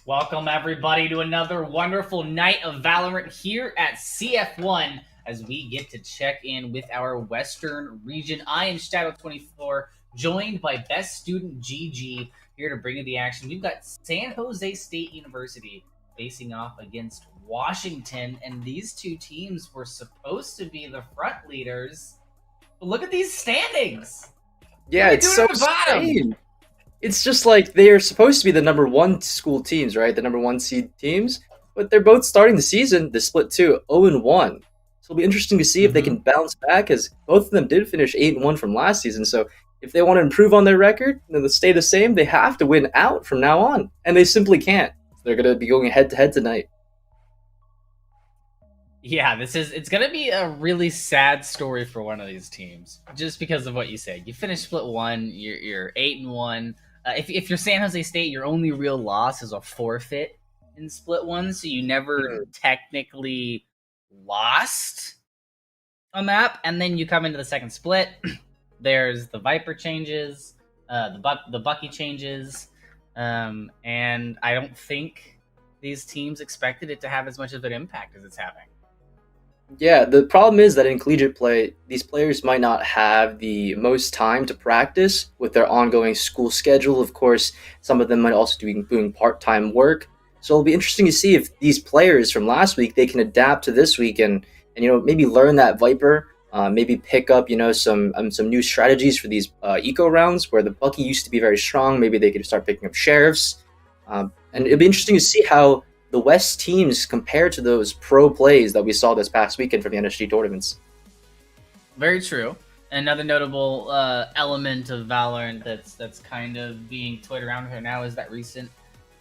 Welcome everybody to another wonderful night of Valorant here at CF1 as we get to check in with our Western region. I am Shadow24, joined by Best Student GG, here to bring you the action. We've got San Jose State University facing off against Washington, and these two teams were supposed to be the front leaders. But look at these standings! Yeah, it's so insane. It's just like they are supposed to be the number one school teams, right? The number one seed teams, but they're both starting the season, the split 2, 0-1. So it'll be interesting to see if they can bounce back, as both of them did finish 8-1 from last season. So if they want to improve on their record and then stay the same, they have to win out from now on, and they simply can't. They're going to be going head to head tonight. Yeah, it's going to be a really sad story for one of these teams, just because of what you said. You finished split 1, you're 8-1. If you're San Jose State, your only real loss is a forfeit in split 1, so you never technically lost a map. And then you come into the second split. There's the Viper changes, the Bucky changes, and I don't think these teams expected it to have as much of an impact as it's having. Yeah, the problem is that in collegiate play, these players might not have the most time to practice with their ongoing school schedule. Of course, some of them might also be doing part-time work. So it'll be interesting to see if these players from last week, they can adapt to this week and maybe learn that Viper, maybe pick up, some new strategies for these eco rounds where the Bucky used to be very strong. Maybe they could start picking up sheriffs. And it'll be interesting to see how the West teams compare to those pro plays that we saw this past weekend from the NSG tournaments. Very true. Another notable element of Valorant that's kind of being toyed around here now is that recent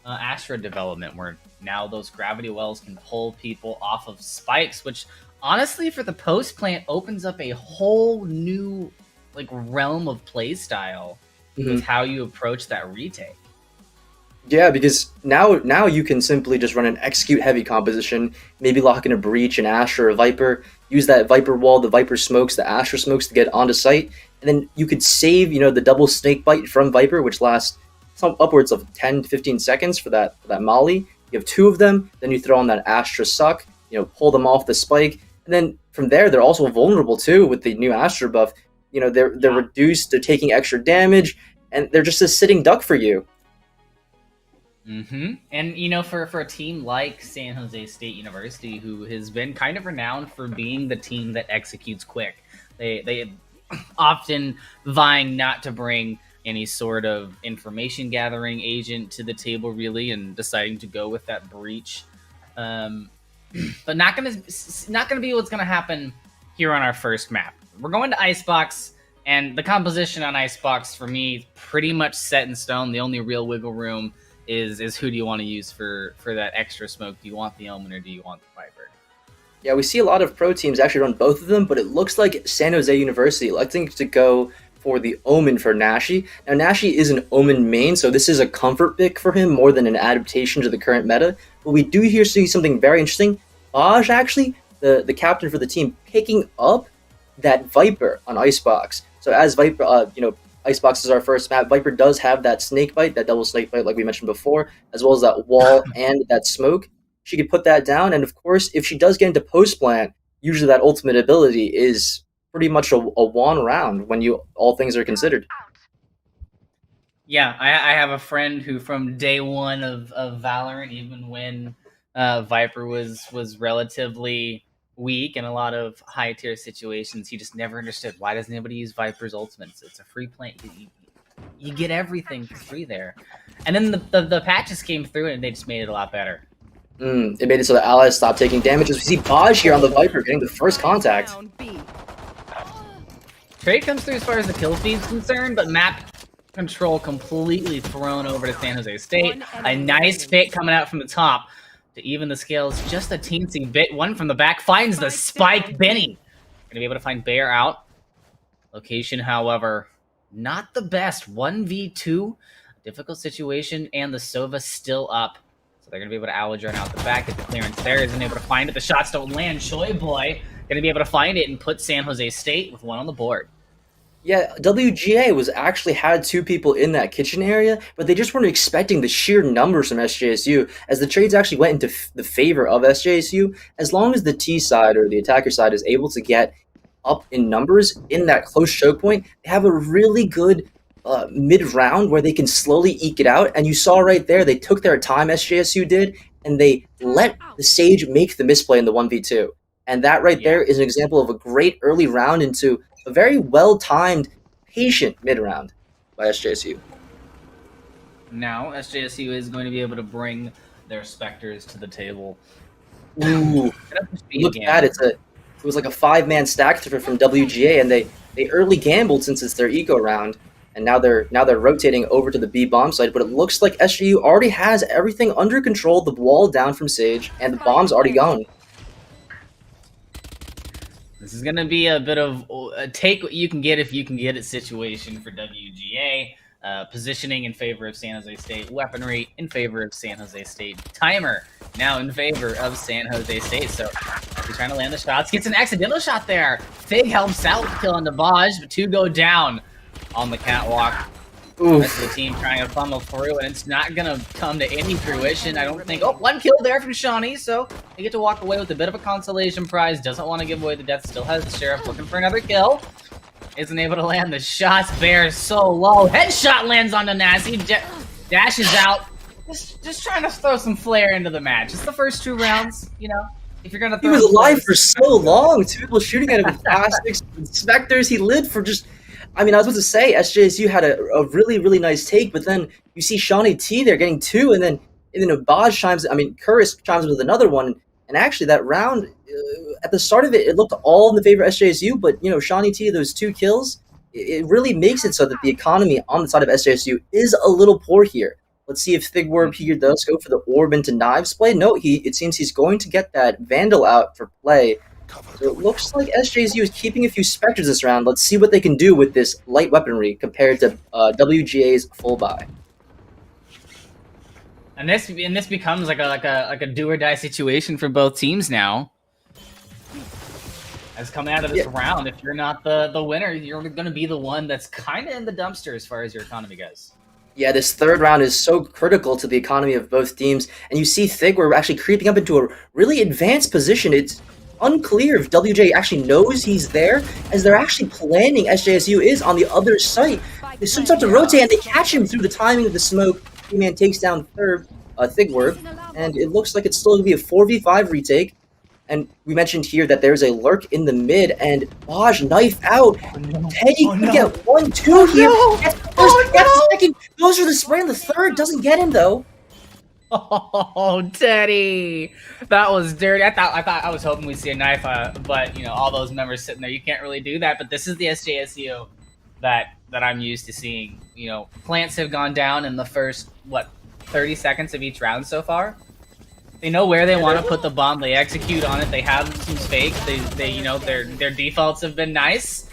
Astra development, where now those gravity wells can pull people off of spikes, which honestly for the post plant opens up a whole new realm of play style with how you approach that retake. Yeah, because now you can simply just run an execute heavy composition, maybe lock in a breach, an Astra, or a Viper, use that Viper wall, the Viper smokes, the Astra smokes to get onto site, and then you could save, the double snake bite from Viper, which lasts upwards of 10 to 15 seconds for that molly. You have 2 of them, then you throw on that Astra suck, pull them off the spike, and then from there they're also vulnerable too with the new Astra buff. They're reduced, they're taking extra damage, and they're just a sitting duck for you. And for a team like San Jose State University, who has been kind of renowned for being the team that executes quick, they often vying not to bring any sort of information gathering agent to the table, really, and deciding to go with that breach. But not gonna be what's gonna happen here on our first map. We're going to Icebox, and the composition on Icebox for me is pretty much set in stone. The only real wiggle room is who do you want to use for that extra smoke? Do you want the Omen or do you want the Viper? Yeah, we see a lot of pro teams actually run both of them, but it looks like San Jose University electing to go for the Omen for Nashi. Now, Nashi is an Omen main, so this is a comfort pick for him more than an adaptation to the current meta. But we do here see something very interesting. Baj, actually, the captain for the team, picking up that Viper on Icebox. So as Viper, Icebox is our first map. Viper does have that snake bite, that double snake bite like we mentioned before, as well as that wall and that smoke. She could put that down, and of course, if she does get into post plant, usually that ultimate ability is pretty much a one round when all things are considered. Yeah, I have a friend who from day one of Valorant, even when Viper was relatively weak in a lot of high tier situations, he just never understood why doesn't anybody use Viper's ultimates. It's a free plant. You get everything for free there. And then the patches came through and they just made it a lot better. It made it so the allies stopped taking damage. As we see Baj here on the Viper getting the first contact. Trade comes through as far as the kill feed is concerned, but map control completely thrown over to San Jose State. A nice pick coming out from the top to even the scales just a teensy bit. One from the back finds the spike. Benny gonna be able to find Bear out. Location, however, not the best. 1v2, difficult situation, and the Sova still up. So they're gonna be able to Owledge run out the back, get the clearance there. Isn't able to find it. The shots don't land. Choi Boy gonna be able to find it and put San Jose State with 1 on the board. Yeah, WGA was actually had two people in that kitchen area, but they just weren't expecting the sheer numbers from SJSU, as the trades actually went into the favor of SJSU. As long as the T side or the attacker side is able to get up in numbers in that close choke point, they have a really good mid round where they can slowly eke it out. And you saw right there, they took their time, SJSU did, and they let the Sage make the misplay in the 1v2. And that right Yeah. there is an example of a great early round into a very well timed, patient mid round by SJSU. Now SJSU is going to be able to bring their specters to the table. Ooh, look at that! Again. It was like a 5-man stack from WGA, and they early gambled since it's their eco round, and now they're rotating over to the B bomb side. But it looks like SGU already has everything under control, the wall down from Sage, and the bomb's already gone. This is going to be a bit of a take what you can get if you can get it situation for WGA. Positioning in favor of San Jose State, weaponry in favor of San Jose State, timer now in favor of San Jose State. So he's trying to land the shots, gets an accidental shot there. Fig helps out killing the Baj, but two go down on the catwalk. Oof. Rest of the team trying to funnel through, and it's not gonna come to any fruition. I don't think. Oh, one kill there from Shawnee, so they get to walk away with a bit of a consolation prize. Doesn't want to give away the death. Still has the sheriff looking for another kill. Isn't able to land the shots. Bear so low. Headshot lands on the Nasty. Dashes out. Just trying to throw some flair into the match. It's the first 2 rounds, you know. If you're gonna throw He was alive for so long. 2 people shooting at him with plastics, specters. He lived for just. I mean, I was about to say SJSU had a really, really nice take, but then you see Shawnee T there getting 2, and then Baj chimes. I mean, Kuris chimes with another one, and actually that round at the start of it, it looked all in the favor of SJSU, but Shawnee T, those 2 kills, it really makes it so that the economy on the side of SJSU is a little poor here. Let's see if Thigwarb here does go for the orb into knives play. No, it seems he's going to get that Vandal out for play. So it looks like SJSU is keeping a few specters this round. Let's see what they can do with this light weaponry compared to WGA's full buy. And this becomes like a do or die situation for both teams now. As coming out of this round, if you're not the winner, you're going to be the one that's kind of in the dumpster as far as your economy goes. Yeah, this third round is so critical to the economy of both teams, and you see Thigwarb actually creeping up into a really advanced position. It's unclear if WJ actually knows he's there, as they're actually planning SJSU is on the other site. They soon start to rotate, and they catch him through the timing of the smoke. He-Man takes down Thigwarb, and it looks like it's still going to be a 4v5 retake. And we mentioned here that there's a lurk in the mid, and Baj knife out. Teddy could get 1-2 here. Gets the first, gets the second, goes for the spray on the third, doesn't get him though. Oh, Teddy, that was dirty. I was hoping we'd see a knife, but all those members sitting there, you can't really do that. But this is the SJSU that I'm used to seeing. Plants have gone down in the first 30 seconds of each round so far. They know where they want to put the bomb. They execute on it. They have some fakes. Their defaults have been nice,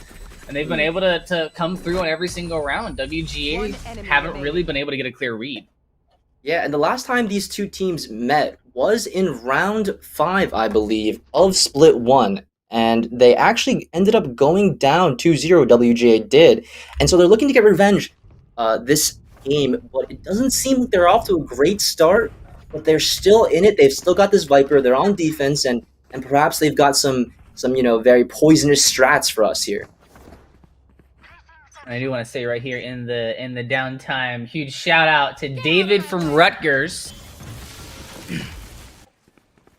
and they've been able to come through on every single round. WGA haven't really been able to get a clear read. Yeah, and the last time these two teams met was in round 5, I believe, of Split 1. And they actually ended up going down 2-0, WGA did. And so they're looking to get revenge this game, but it doesn't seem like they're off to a great start. But they're still in it. They've still got this Viper. They're on defense, and perhaps they've got some very poisonous strats for us here. I do want to say right here in the downtime, huge shout out to David from Rutgers.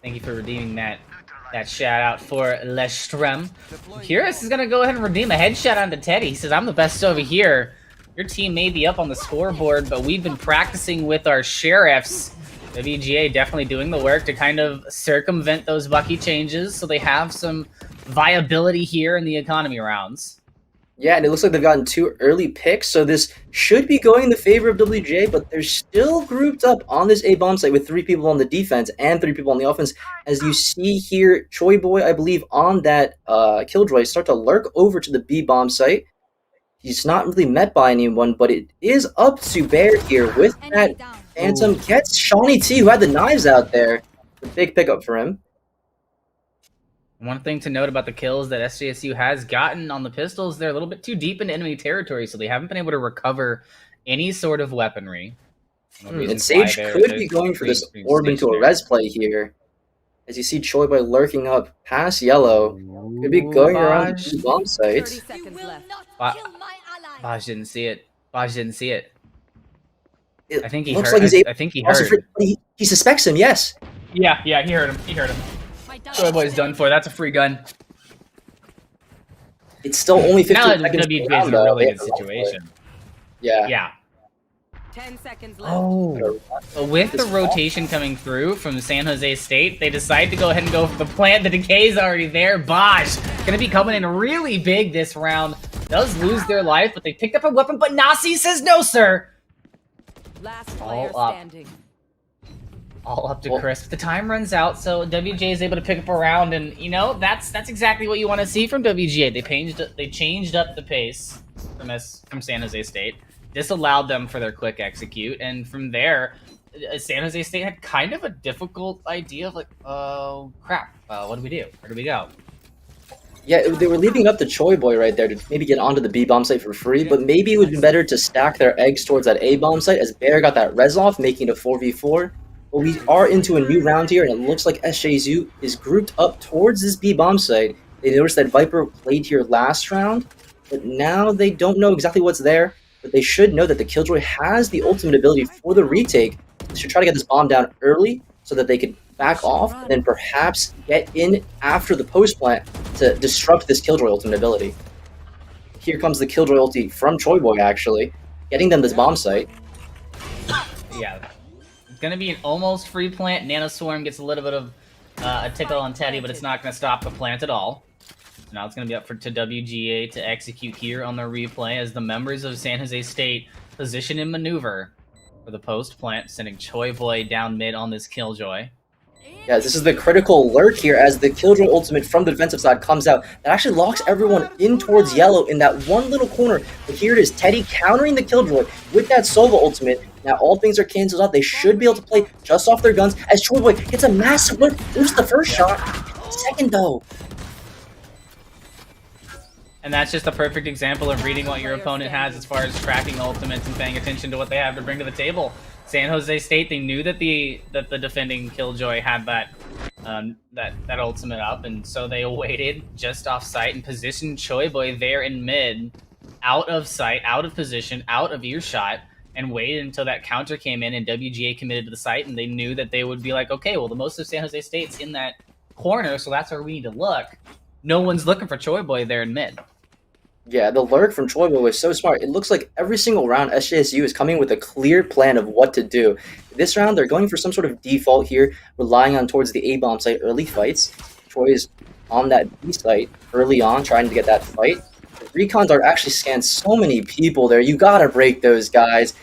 Thank you for redeeming that shout out for Lestrem. Curious is gonna go ahead and redeem a headshot onto Teddy. He says, "I'm the best over here. Your team may be up on the scoreboard, but we've been practicing with our sheriffs." WGA definitely doing the work to kind of circumvent those Bucky changes, so they have some viability here in the economy rounds. Yeah, and it looks like they've gotten 2 early picks, so this should be going in the favor of WGA, but they're still grouped up on this A bomb site with 3 people on the defense and 3 people on the offense. As you see here, Choi Boy, I believe, on that Killjoy start to lurk over to the B bomb site. He's not really met by anyone, but it is up to Bear here with that Phantom. Gets Shawnee T, who had the knives out there. A big pickup for him. One thing to note about the kills that SJSU has gotten on the pistols, they're a little bit too deep into enemy territory, so they haven't been able to recover any sort of weaponry. And Sage could be going for this orb into a res play here. As you see Choi Boy lurking up past yellow. Could be going around the bomb site. Baj didn't see it. Baj didn't see it. I think he looks heard. Like he's able, I think he heard. He suspects him, yes. Yeah, he heard him. He heard him. Choi Boy's done for. That's a free gun. It's still only 15 seconds. WGA is in a really good situation. Yeah. Yeah. 10 seconds left. Oh. But with the rotation coming through from San Jose State, they decide to go ahead and go for the plant. The decay's already there. Baj gonna be coming in really big this round. Does lose their life, but they picked up a weapon. But Nasi says no, sir. Last player standing. All up to Chris. The time runs out, so WGA is able to pick up a round, and you know that's exactly what you want to see from WGA. They changed up the pace from San Jose State. This allowed them for their quick execute, and from there, San Jose State had kind of a difficult idea of like, oh crap, what do we do? Where do we go? Yeah, they were leaving up to Choi Boy right there to maybe get onto the B bomb site for free, but maybe it would be better to stack their eggs towards that A bomb site as Bear got that res off, making it a 4v4. But we are into a new round here, and it looks like SJSU is grouped up towards this B bomb site. They noticed that Viper played here last round, but now they don't know exactly what's there. But they should know that the Killjoy has the ultimate ability for the retake. They should try to get this bomb down early so that they could back off and then perhaps get in after the post plant to disrupt this Killjoy ultimate ability. Here comes the Killjoy ulti from Choi Boy, actually, getting them this bomb site. Yeah. It's going to be an almost free plant. Nanoswarm gets a little bit of a tickle on Teddy, but it's not going to stop the plant at all. So now it's going to be up to WGA to execute here on the replay as the members of San Jose State position and maneuver for the post plant, sending Choi Boy down mid on this Killjoy. Yeah, this is the critical lurk here as the Killjoy ultimate from the defensive side comes out. That actually locks everyone in towards yellow in that one little corner. But here it is, Teddy countering the Killjoy with that Sova ultimate. Now all things are canceled out. They should be able to play just off their guns as Choi Boy hits a massive whip. It was the first shot. Second though. And that's just a perfect example of reading what your opponent has as far as tracking ultimates and paying attention to what they have to bring to the table. San Jose State, they knew that the defending Killjoy had that ultimate up, and so they waited just off site and positioned Choi Boy there in mid, out of sight, out of position, out of earshot, and waited until that counter came in and WGA committed to the site, and they knew that they would be like, okay, well, the most of San Jose State's in that corner, so that's where we need to look. No one's looking for Choi Boy there in mid. Yeah, the lurk from Choi Boy was so smart. It looks like every single round SJSU is coming with a clear plan of what to do. This round, they're going for some sort of default here, relying on towards the A-bomb site early fights. Choi is on that B site early on, trying to get that fight. The recon dart actually scans so many people there. You gotta break those guys.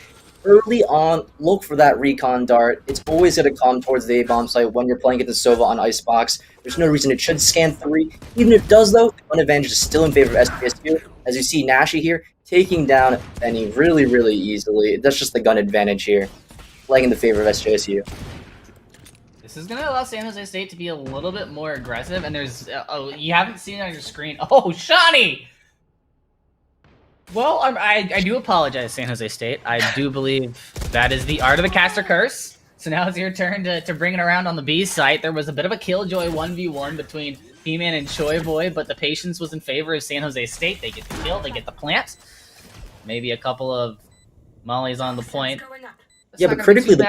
Early on, look for that recon dart. It's always going to come towards the A-bomb site when you're playing against Sova on Icebox. There's no reason it should scan 3. Even if it does, though, the gun advantage is still in favor of SJSU. As you see Nashi here, taking down Benny really, really easily. That's just the gun advantage here, playing in the favor of SJSU. This is going to allow San Jose State to be a little bit more aggressive, and there's... oh, you haven't seen it on your screen. Oh, Shawnee! Well, I do apologize, San Jose State. I do believe that is the art of the caster curse. So now it's your turn to bring it around on the B site. There was a bit of a Killjoy 1v1 between P-Man and Choi Boy, but the patience was in favor of San Jose State. They get the kill, they get the plant. Maybe a couple of mollies on the point. Yeah, but critically, the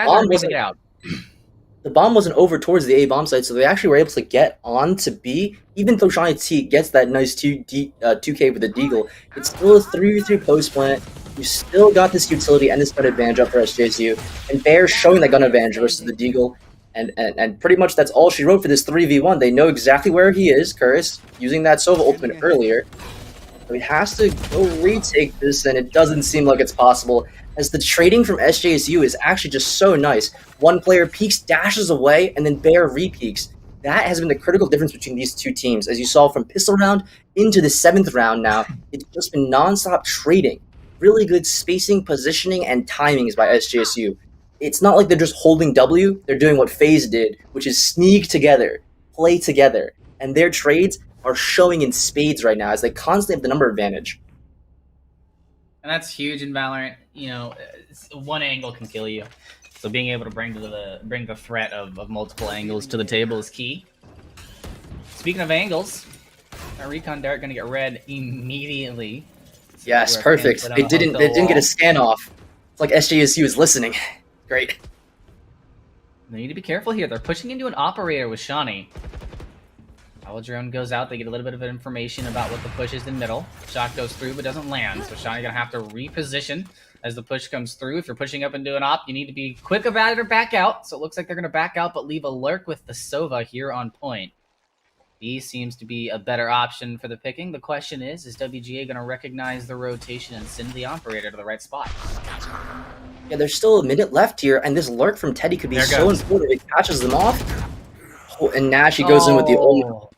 bomb wasn't over towards the A-bomb site, so they actually were able to get on to B. Even though Shawnee T gets that nice 2K with the Deagle, it's still a 3v3 post plant. You still got this utility and this gun advantage up for SJSU, and Bear showing that gun advantage versus the Deagle, and pretty much that's all she wrote for this 3v1. They know exactly where he is, Curtis, using that Sova ultimate earlier. So he has to go retake this, and it doesn't seem like it's possible, as the trading from SJSU is actually just so nice. One player peeks, dashes away, and then Bear re-peeks. That has been the critical difference between these two teams. As you saw from pistol round into the 7th round now, it's just been non-stop trading. Really good spacing, positioning, and timings by SJSU. It's not like they're just holding W, they're doing what FaZe did, which is sneak together, play together. and their trades are showing in spades right now as they constantly have the number advantage. And that's huge in Valorant. You know, one angle can kill you. So being able to bring the threat of multiple angles to the table is key. Speaking of angles, our recon dart gonna get red immediately. Yes, perfect. They didn't get a scan off. It's like SJSU is listening. Great. They need to be careful here. They're pushing into an operator with Shawnee. Our drone goes out. They get a little bit of information about what the push is in middle. Shot goes through but doesn't land. So Shawnee gonna have to reposition as the push comes through. If you're pushing up into an op, you need to be quick about it or back out. So it looks like they're gonna back out but leave a lurk with the Sova here on point. B seems to be a better option for the picking. The question is WGA going to recognize the rotation and send the operator to the right spot? Yeah, there's still a minute left here, and this lurk from Teddy could be so important if it catches them off. Oh, and Nash, he goes in with the old...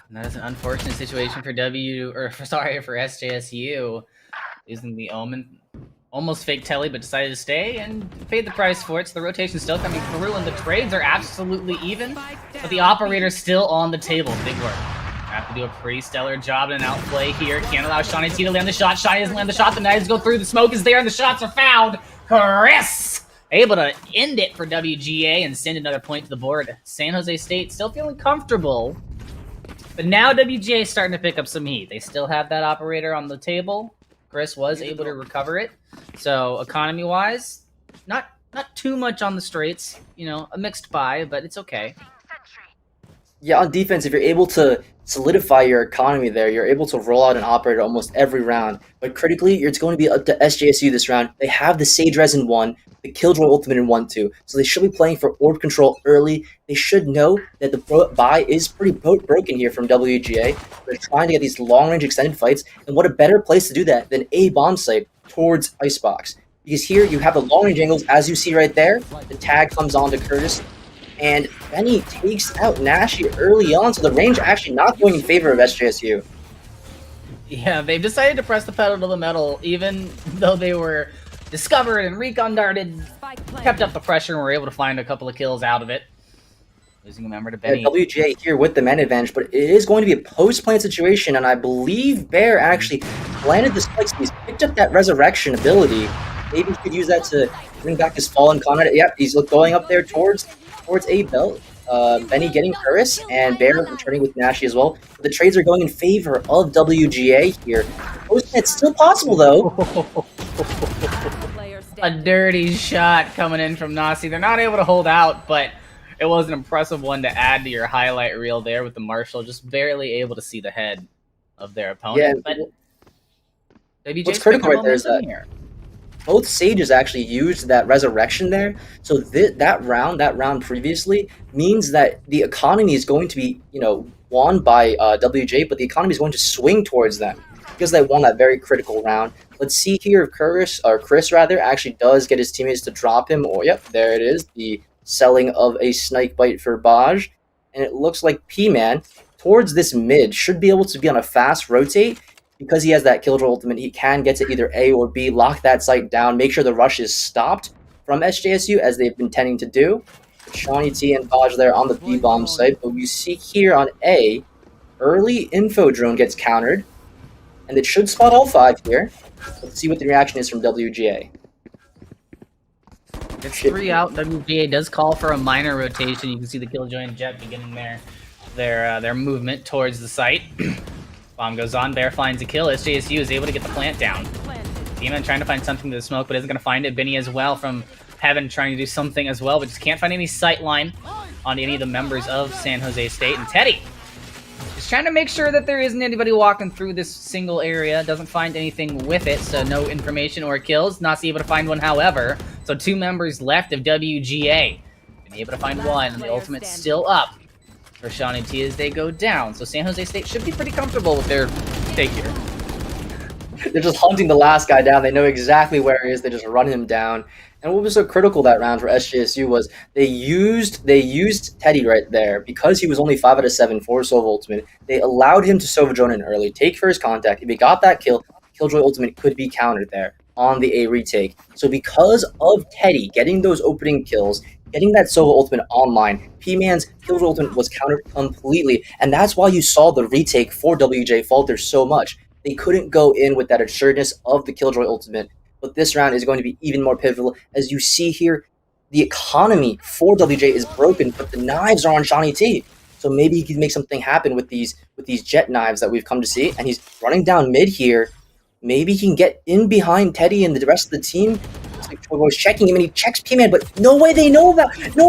That is an unfortunate situation for for SJSU. Using the Omen. Almost fake telly, but decided to stay and paid the price for it. So the rotation's still coming through, and the trades are absolutely even. But the operator's still on the table. Big work. Have to do a pretty stellar job in an outplay here. Can't allow Shawnee T to land the shot. Shawnee doesn't land the shot. The knives go through. The smoke is there, and the shots are found. Chris able to end it for WGA and send another point to the board. San Jose State still feeling comfortable. But now WGA is starting to pick up some heat. They still have that operator on the table. Chris was able to recover it. So economy-wise, not too much on the straights. You know, a mixed buy, but it's okay. Yeah, on defense, if you're able to solidify your economy there, you're able to roll out an operator almost every round. But critically, it's going to be up to SJSU this round. They have the Sage Res in 1, the Killjoy Ultimate in 1-2. So they should be playing for orb control early. They should know that the buy is pretty broken here from WGA. They're trying to get these long-range extended fights, and what a better place to do that than a bomb site towards Icebox. Because here you have the long-range angles, as you see right there. The tag comes on to Curtis. And Benny takes out Nashi early on, so the range actually not going in favor of SJSU. Yeah, they've decided to press the pedal to the metal, even though they were discovered and recon darted, kept up the pressure, and were able to find a couple of kills out of it. Losing a member to Benny. Yeah, WGA here with the man advantage, but it is going to be a post-plant situation, and I believe Bear actually planted the spikes. He's picked up that resurrection ability. Maybe he could use that to bring back his fallen comrade. Yep, he's going up there towards A belt. Benny getting Curtis, and Bear returning with Nashi as well. The trades are going in favor of WGA here. It's still possible, though. A dirty shot coming in from Nasi. They're not able to hold out, but it was an impressive one to add to your highlight reel there with the Marshall, just barely able to see the head of their opponent. Yeah, but what's critical right there is that both Sages actually used that resurrection there, so that round previously means that the economy is going to be, won by WJ, but the economy is going to swing towards them because they won that very critical round. Let's see here if Chris actually does get his teammates to drop him. Or yep, there it is, the selling of a snake bite for Baj, and it looks like P-Man towards this mid should be able to be on a fast rotate. Because he has that Killjoy ultimate, he can get to either A or B, lock that site down, make sure the rush is stopped from SJSU, as they've been tending to do. Shawnee T and Baj there on the B-bomb site, but we see here on A, early info drone gets countered, and it should spot all 5 here. Let's see what the reaction is from WGA. It's 3 out. WGA does call for a minor rotation. You can see the Killjoy and Jet beginning their movement towards the site. Bomb goes on, Bear finds a kill. SJSU is able to get the plant down. Demon trying to find something to the smoke, but isn't going to find it. Benny as well from Heaven trying to do something as well, but just can't find any sight line on any of the members of San Jose State. And Teddy just trying to make sure that there isn't anybody walking through this single area. Doesn't find anything with it, so no information or kills. Not able to find one, however. So 2 members left of WGA. Been able to find one, and the ultimate's still up for Shawnee T as they go down. So San Jose State should be pretty comfortable with their take here. They're just hunting the last guy down. They know exactly where he is. They just run him down. And what was so critical that round for SJSU was they used Teddy right there because he was only 5 out of 7 for Sova Ultimate. They allowed him to Sova drone in early, take first contact. If he got that kill, Killjoy Ultimate could be countered there on the A retake. So because of Teddy getting those opening kills, getting that solo ultimate online, P-Man's Killjoy ultimate was countered completely, and that's why you saw the retake for WGA falter so much. They couldn't go in with that assuredness of the Killjoy ultimate, but this round is going to be even more pivotal. As you see here, the economy for WGA is broken, but the knives are on Shawnee T. So maybe he can make something happen with these jet knives that we've come to see, and he's running down mid here. Maybe he can get in behind Teddy and the rest of the team. It's like Troy Boy's checking him, and he checks P-Man, but no way they know about him. Spike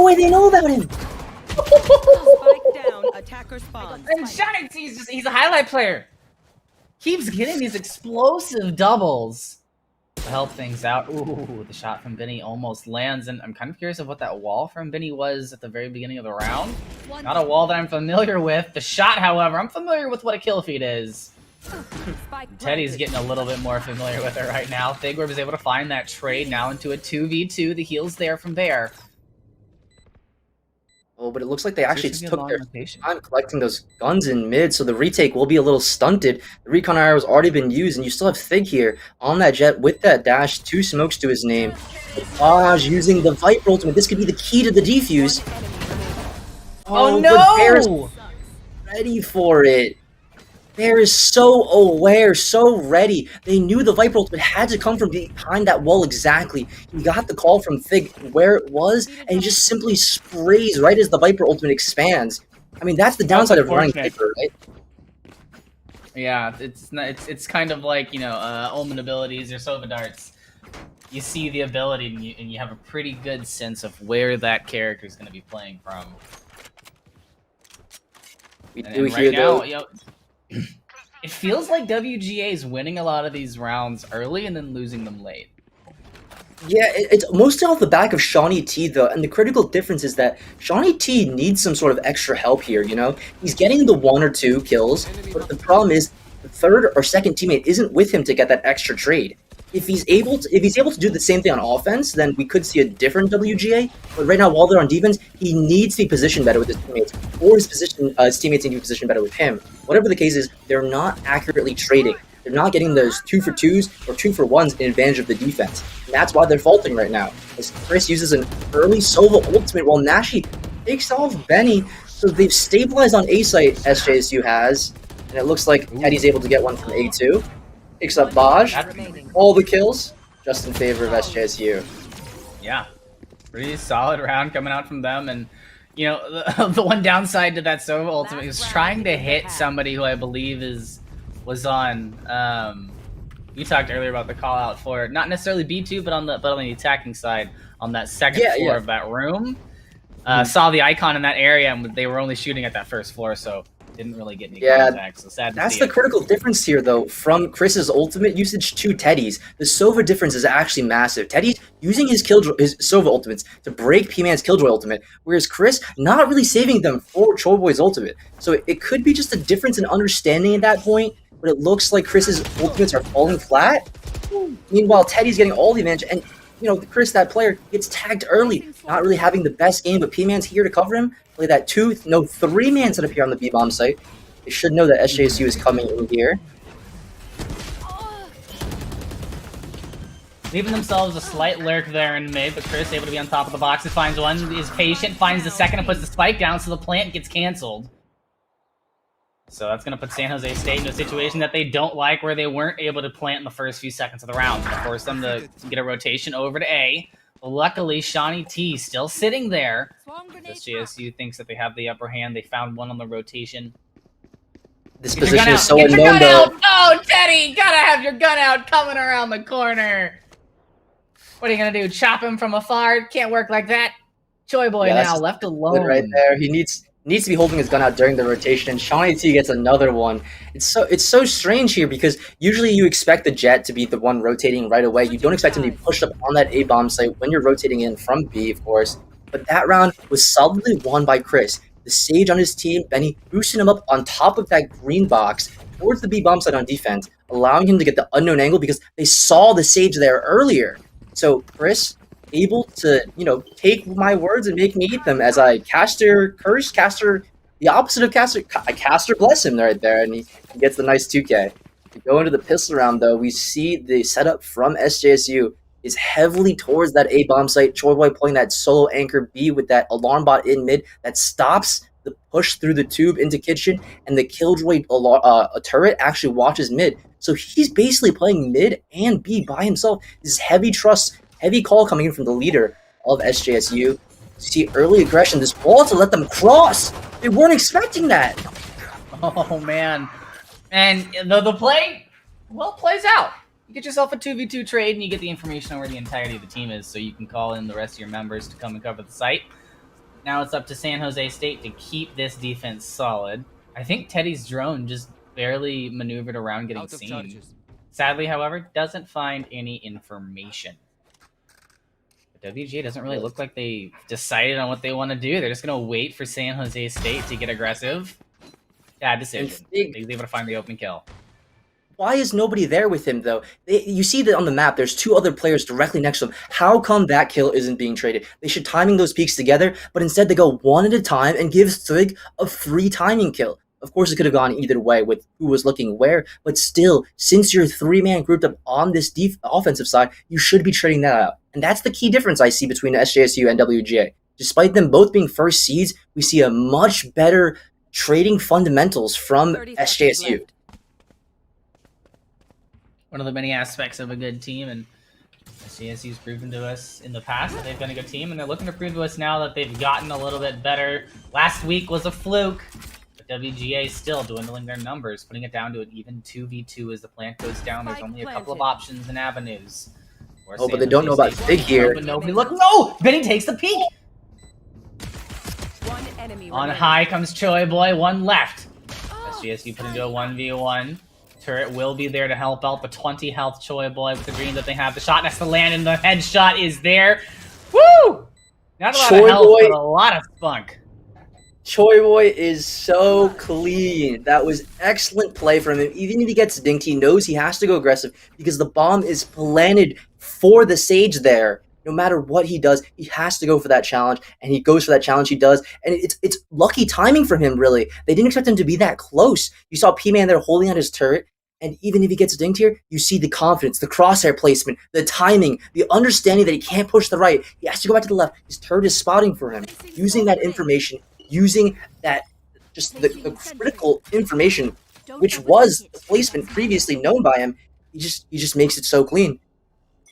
down. Attacker spawn. And Shawnee T he's a highlight player. Keeps getting these explosive doubles to help things out. Ooh, the shot from Benny almost lands, and I'm kind of curious of what that wall from Benny was at the very beginning of the round. Not a wall that I'm familiar with. The shot, however, I'm familiar with what a kill feed is. Teddy's getting a little bit more familiar with it right now. Thigorb is able to find that trade now into a 2v2. The heal's there from there. Oh, but it looks like they actually took their time collecting those guns in mid, so the retake will be a little stunted. The recon arrow has already been used, and you still have Thig here on that jet with that dash, 2 smokes to his name.Vaj using the Viper ultimate. This could be the key to the defuse. Oh no! But Bear's ready for it. Bear is so aware, so ready. They knew the Viper ultimate had to come from behind that wall exactly. He got the call from Thig where it was, and he just simply sprays right as the Viper ultimate expands. I mean, that's the downside of running Viper, right? Yeah, it's kind of like, you know, Omen abilities or Sova darts. You see the ability, and you have a pretty good sense of where that character is going to be playing from. We do hear though. You know, it feels like WGA is winning a lot of these rounds early and then losing them late. Yeah, it's mostly off the back of Shawnee T, though, and the critical difference is that Shawnee T needs some sort of extra help here, you know? He's getting the 1 or 2 kills, but the problem is the third or second teammate isn't with him to get that extra trade. If he's able to do the same thing on offense, then we could see a different WGA. But right now, while they're on defense, he needs to be positioned better with his teammates, or his teammates need to be positioned better with him. Whatever the case is, they're not accurately trading. They're not getting those 2-for-2s or 2-for-1s in advantage of the defense. And that's why they're faulting right now. As Chris uses an early solo ultimate while Nashi takes off Benny. So they've stabilized on A site, SJSU has, and it looks like Teddy's able to get one from A2. Picks up Baj. All the kills, just in favor of SJSU. Yeah, pretty solid round coming out from them. And, you know, the one downside to that Sova ultimate is trying to hit somebody who I believe was on. You talked earlier about the call out for not necessarily B2, but on the attacking side on that second floor of that room. Saw the icon in that area, and they were only shooting at that first floor, so didn't really get any contact. So sad to that's see the critical difference here, though, from Chris's ultimate usage to Teddy's. The Sova difference is actually massive. Teddy's using his Sova ultimates to break P-Man's Killjoy ultimate, whereas Chris not really saving them for Trollboy's ultimate. So it could be just a difference in understanding at that point, but it looks like Chris's ultimates are falling flat. Meanwhile, Teddy's getting all the advantage, and you know, Chris, that player, gets tagged early, not really having the best game, but P-Man's here to cover him. Play that 3-man setup here on the B-bomb site. They should know that SJSU is coming in here. Leaving themselves a slight lurk there in mid, but Chris able to be on top of the boxes, finds one, is patient, finds the second, and puts the spike down, so the plant gets canceled. So that's going to put San Jose State into a situation that they don't like, where they weren't able to plant in the first few seconds of the round. It's going to force them to get a rotation over to A. But luckily, Shawnee T still sitting there. SJSU thinks that they have the upper hand. They found one on the rotation. This position is so unknown, though. Oh, Teddy! Gotta have your gun out coming around the corner. What are you going to do? Chop him from afar? Can't work like that. Choi Boy now left alone. Right there. He needs to be holding his gun out during the rotation, and Shawnee T gets another one. It's so strange here, because usually you expect the Jet to be the one rotating right away. You don't expect him to be pushed up on that A-bomb site when you're rotating in from B, of course. But that round was solidly won by Chris. The Sage on his team, Benny, boosting him up on top of that green box towards the B-bomb site on defense, allowing him to get the unknown angle because they saw the Sage there earlier. So Chris, able to, you know, take my words and make me eat them as I caster, the opposite of caster, I caster bless him right there, and he gets the nice 2K. To go into the pistol round, though, we see the setup from SJSU. is heavily towards that A bomb site. Choiboy playing that solo anchor B with that alarm bot in mid that stops the push through the tube into kitchen, and the Killjoy turret actually watches mid. So he's basically playing mid and B by himself. This is heavy trust, heavy call coming in from the leader of SJSU. See early aggression, this wall to let them cross. They weren't expecting that. Oh man, and the play, well, plays out. You get yourself a 2v2 trade, and you get the information on where the entirety of the team is, so you can call in the rest of your members to come and cover the site. Now it's up to San Jose State to keep this defense solid. I think Teddy's drone just barely maneuvered around getting seen. Sadly, however, doesn't find any information. But WGA doesn't really look like they decided on what they want to do. They're just going to wait for San Jose State to get aggressive. Bad decision. He's able to find the open kill. Why is nobody there with him, though? You see that on the map, there's 2 other players directly next to him. How come that kill isn't being traded? They should timing those peaks together, but instead they go one at a time and give Thig a free timing kill. Of course, it could have gone either way with who was looking where, but still, since you're 3-man grouped up on this offensive side, you should be trading that out. And that's the key difference I see between SJSU and WGA. Despite them both being first seeds, we see a much better trading fundamentals from SJSU. One of the many aspects of a good team, and SJSU's proven to us in the past that they've been a good team, and they're looking to prove to us now that they've gotten a little bit better. Last week was a fluke, but WGA still dwindling their numbers, putting it down to an even 2v2 as the plant goes down. There's only a couple of options and avenues. Oh, but they don't know about Fig here. Look, no! Benny takes the peek! On high comes Choi Boy, one left. SJSU put into a 1v1. Turret will be there to help out, but 20 health Choi Boy with the green that they have. The shot has to land, and the headshot is there. Woo! Not a lot of health, but a lot of spunk. Choi Boy is so clean. That was excellent play from him. Even if he gets dinked, he knows he has to go aggressive because the bomb is planted for the Sage there. No matter what he does, he has to go for that challenge, and he goes for that challenge. He does, and it's lucky timing from him, really. They didn't expect him to be that close. You saw P-Man there holding on his turret, and even if he gets dinked here, you see the confidence, the crosshair placement, the timing, the understanding that he can't push the right. He has to go back to the left. His turret is spotting for him. Using that information, using that, just the critical information, which was the placement previously known by him, he just makes it so clean.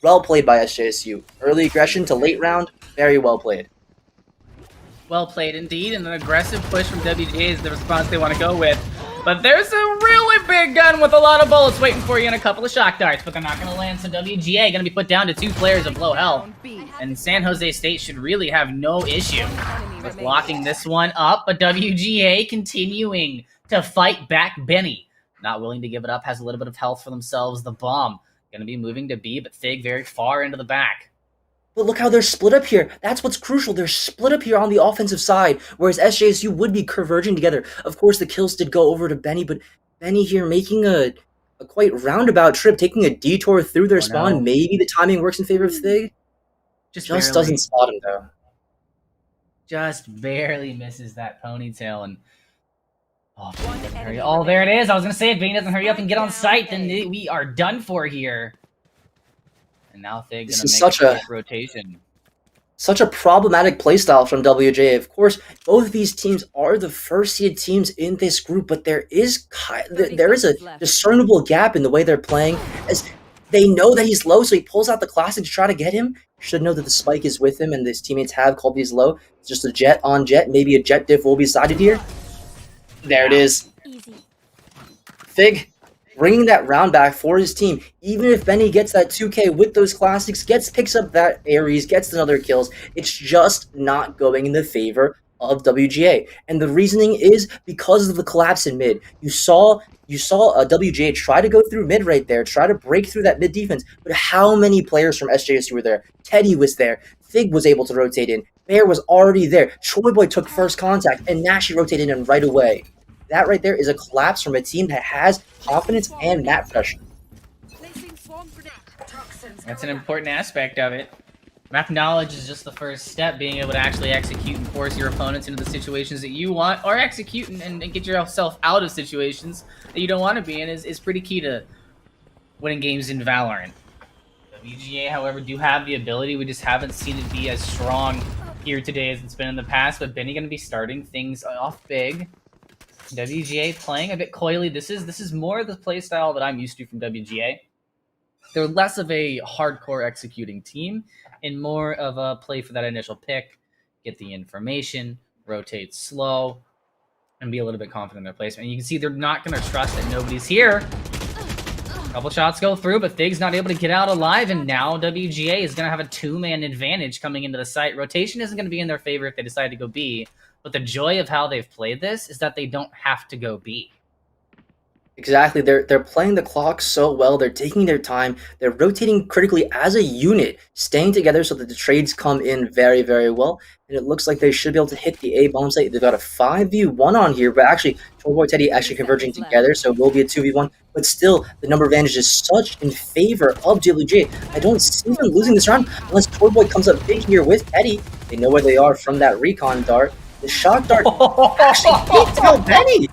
Well played by SJSU. Early aggression to late round, very well played. Well played indeed, and an aggressive push from WGA is the response they want to go with. But there's a really big gun with a lot of bullets waiting for you and a couple of shock darts, but they're not going to land, so WGA going to be put down to 2 players of low health. And San Jose State should really have no issue with locking this one up, but WGA continuing to fight back Benny. Not willing to give it up, has a little bit of health for themselves. The bomb going to be moving to B, but Fig very far into the back. But look how they're split up here. That's what's crucial. They're split up here on the offensive side, whereas SJSU would be converging together. Of course, the kills did go over to Benny, but Benny here making a quite roundabout trip, taking a detour through their spawn. No. Maybe the timing works in favor of Fig. Just doesn't spot him, though. Just barely misses that ponytail, and oh, there it is. I was going to say, if Benny doesn't hurry up and get on site, then we are done for here. And now Thig's going to make a rotation. Such a problematic playstyle from WGA. Of course, both of these teams are the first-seed teams in this group, but there is a discernible gap in the way they're playing, as they know that he's low, so he pulls out the classic to try to get him. You should know that the spike is with him, and his teammates have called these low. It's just a jet on jet. Maybe a jet diff will be decided here. There it is. Fig bringing that round back for his team. Even if Benny gets that 2K with those classics, picks up that Ares, gets another kills, it's just not going in the favor of WGA. And the reasoning is because of the collapse in mid. You saw WGA try to go through mid right there, try to break through that mid defense, but how many players from SJSU were there? Teddy was there. Fig was able to rotate in. Bear was already there. Choi Boy took first contact, and Nashi rotated in right away. That right there is a collapse from a team that has confidence and map pressure. That's an important aspect of it. Map knowledge is just the first step. Being able to actually execute and force your opponents into the situations that you want, or execute and get yourself out of situations that you don't want to be in is pretty key to winning games in Valorant. WGA, however, do have the ability. We just haven't seen it be as strong here today as it's been in the past. But Benny going to be starting things off big. WGA playing a bit coyly. This is more the play style that I'm used to from WGA. They're less of a hardcore executing team and more of a play for that initial pick, get the information, rotate slow, and be a little bit confident in their placement. And you can see they're not going to trust that nobody's here. A couple shots go through, but Thig's not able to get out alive, and now WGA is going to have a two-man advantage coming into the site. Rotation isn't going to be in their favor if they decide to go B, but the joy of how they've played this is that they don't have to go B. Exactly. They're playing the clock so well. They're taking their time. They're rotating critically as a unit, staying together so that the trades come in very, very well. And it looks like they should be able to hit the A bomb site. They've got a 5v1 on here, but actually, Toyboy Teddy actually converging together, so it will be a 2v1. But still, the number advantage is such in favor of WGA. I don't see them losing this round unless Toyboy comes up big here with Teddy. They know where they are from that recon dart. The shock dart actually takes out Benny.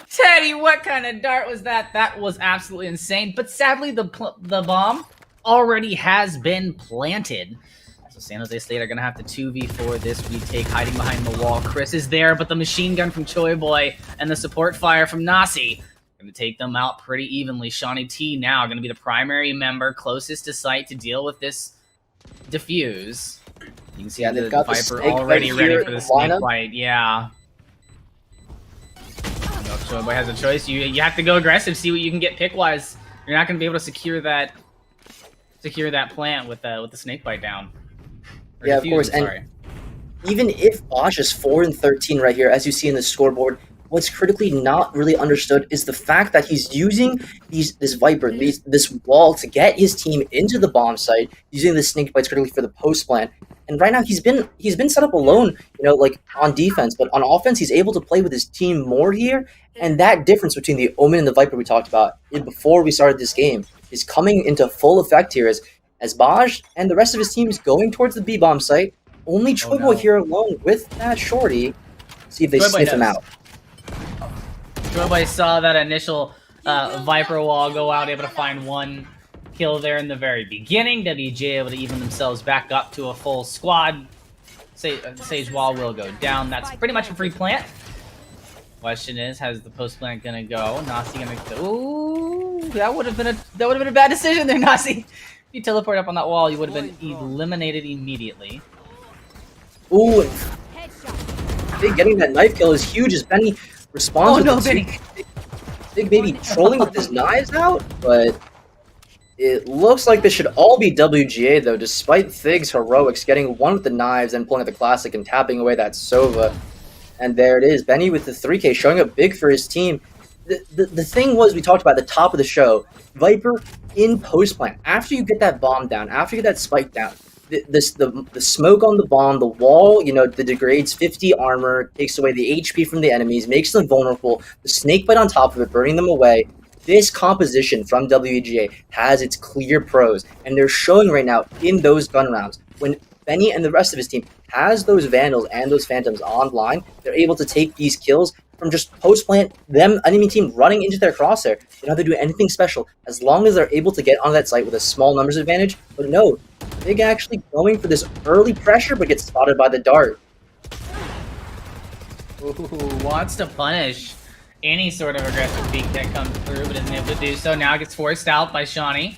Teddy, what kind of dart was that? That was absolutely insane. But sadly, the bomb already has been planted. So San Jose State are going to have to 2v4 this retake, hiding behind the wall. Chris is there, but the machine gun from Choi Boy and the support fire from Nasi going to take them out pretty evenly. Shawnee T now going to be the primary member closest to site to deal with this defuse. You can see the Viper already ready for the snake bite. Yeah. Choi Boy has a choice. You have to go aggressive, see what you can get pick-wise. You're not going to be able to secure that plant with the snake bite down. Or yeah, defuse, of course. sorry. And even if Bosch is 4-13 right here, as you see in the scoreboard, what's critically not really understood is the fact that he's using this Viper, this wall to get his team into the bomb site, using the snake bites critically for the post plant. And right now he's been set up alone, like on defense, but on offense he's able to play with his team more here. And that difference between the Omen and the Viper we talked about before we started this game is coming into full effect here as Baj and the rest of his team is going towards the B bomb site. Only Choi Boy here alone with that shorty. See if they sniff him out. Choi Boy saw that initial Viper wall go out, able to find one kill there in the very beginning. WGA able to even themselves back up to a full squad. Sage wall will go down. That's pretty much a free plant. Question is, how's the post plant gonna go? Nasi gonna go? Ooh, that would have been a bad decision there, Nasi. If you teleport up on that wall, you would have been eliminated immediately. Ooh, Big getting that knife kill is huge as Benny responds. Oh no, Benny! Big maybe trolling with his knives out, but it looks like this should all be WGA though, despite Thig's heroics, getting one with the knives and pulling at the classic and tapping away that Sova. And there it is, Benny with the 3K showing up big for his team. The thing was, we talked about at the top of the show, Viper in post plant. After you get that bomb down, after you get that spike down, the smoke on the bomb, the wall, the degrades 50 armor, takes away the HP from the enemies, makes them vulnerable. The snake bite on top of it, burning them away. This composition from WGA has its clear pros, and they're showing right now in those gun rounds. When Benny and the rest of his team has those Vandals and those Phantoms online, they're able to take these kills from just post-plant, them enemy team running into their crosshair. They don't have to do anything special, as long as they're able to get on that site with a small numbers advantage. But no, Big actually going for this early pressure, but gets spotted by the dart. Ooh, wants to punish any sort of aggressive peek that comes through, but isn't able to do so. Now gets forced out by Shawnee.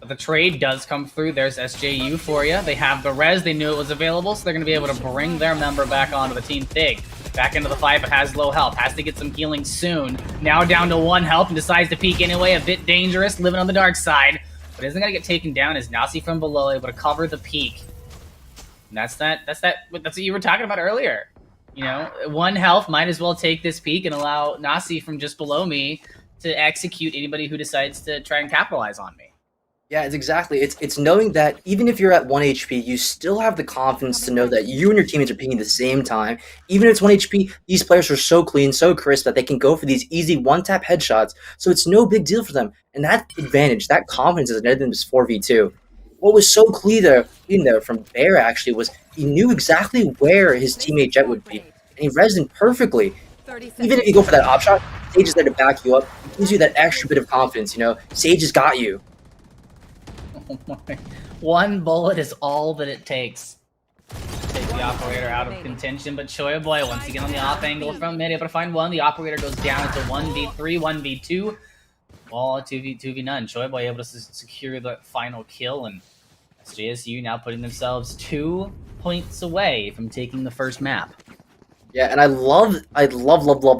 But the trade does come through. There's SJU for you. They have the res. They knew it was available, so they're going to be able to bring their member back onto the team. Thig back into the fight, but has low health. Has to get some healing soon. Now down to 1 health and decides to peek anyway. A bit dangerous, living on the dark side. But isn't going to get taken down as Nasi from below able to cover the peak. And that's what you were talking about earlier. 1 health, might as well take this peak and allow Nasi from just below me to execute anybody who decides to try and capitalize on me. Yeah, it's knowing that even if you're at 1 HP, you still have the confidence to know that you and your teammates are peaking at the same time. Even if it's 1 HP, these players are so clean, so crisp that they can go for these easy one-tap headshots, so it's no big deal for them. And that advantage, that confidence is better than just 4v2. What was so clear there from Bear actually was he knew exactly where his teammate Jet would be, and he rezzed him perfectly. Even if you go for that op shot, Sage is there to back you up. It gives you that extra bit of confidence, Sage has got you. One bullet is all that it takes. Take the operator out of contention, but Choi Boy once again on the off angle from mid, able to find one. The operator goes down. It's a 1v3, 1v2. Well, 2v none. Choi Boy able to secure the final kill, and SJSU now putting themselves 2 points away from taking the first map. Yeah, and I love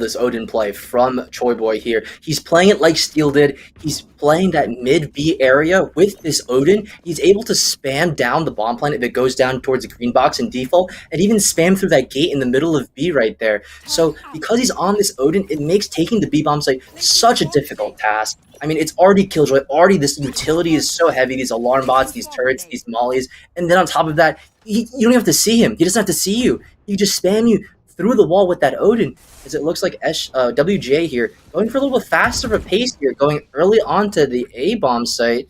this Odin play from Choi Boy here. He's playing it like Steel did. He's playing that mid B area with this Odin. He's able to spam down the bomb plant if it goes down towards the green box in default, and even spam through that gate in the middle of B right there. So because he's on this Odin, it makes taking the B bomb site such a difficult task. I mean, it's already Killjoy. Already this utility is so heavy. These alarm bots, these turrets, these mollies. And then on top of that, you don't even have to see him. He doesn't have to see you. He just spam you through the wall with that Odin, as it looks like WGA here, going for a little bit faster of a pace here, going early onto the A-bomb site.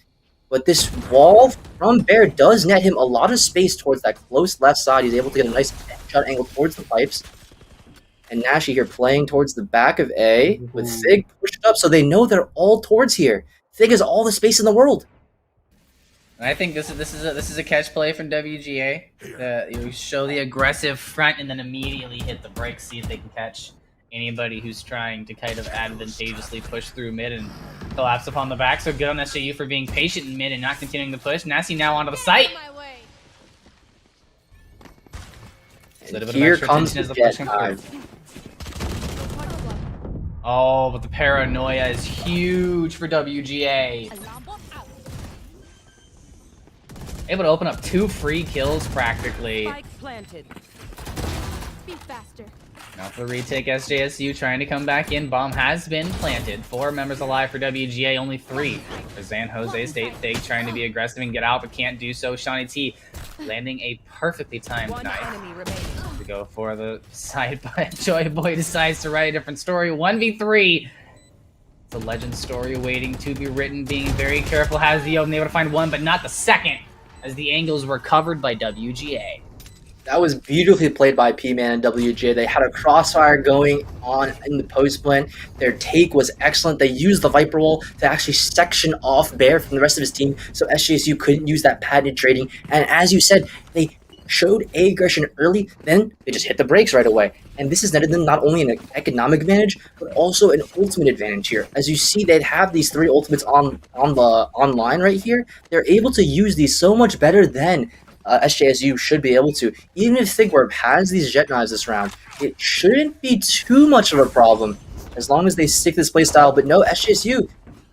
But this wall from Bear does net him a lot of space towards that close left side. He's able to get a nice shot angle towards the pipes. And Nashi here playing towards the back of A, with Fig pushed up, so they know they're all towards here. Fig has all the space in the world. And I think this is a catch play from WGA. You show the aggressive front and then immediately hit the brakes, see if they can catch anybody who's trying to kind of advantageously push through mid and collapse upon the back. So good on SJU for being patient in mid and not continuing the push. Nasty now onto the site. And here comes the Jet dive. Oh, but the paranoia is huge for WGA. Able to open up 2 free kills practically. Now for the retake, SJSU trying to come back in. Bomb has been planted. 4 members alive for WGA, only 3 for San Jose State. Fig trying to be aggressive and get out, but can't do so. Shawnee T landing a perfectly timed knife to go for the side, but Joy Boy decides to write a different story. 1v3. It's a legend story waiting to be written, being very careful. Has the open able to find one, but not the second, as the angles were covered by WGA. That was beautifully played by P-Man and WGA. They had a crossfire going on in the post plant. Their take was excellent. They used the Viper Wall to actually section off Bear from the rest of his team, so SJSU couldn't use that patented trading. And as you said, they showed A aggression early, then they just hit the brakes right away. And this has netted them not only an economic advantage, but also an ultimate advantage here. As you see, they'd have these 3 ultimates online right here. They're able to use these so much better than SJSU should be able to. Even if Thigwarp has these jet knives this round, it shouldn't be too much of a problem as long as they stick to this playstyle. But no, SJSU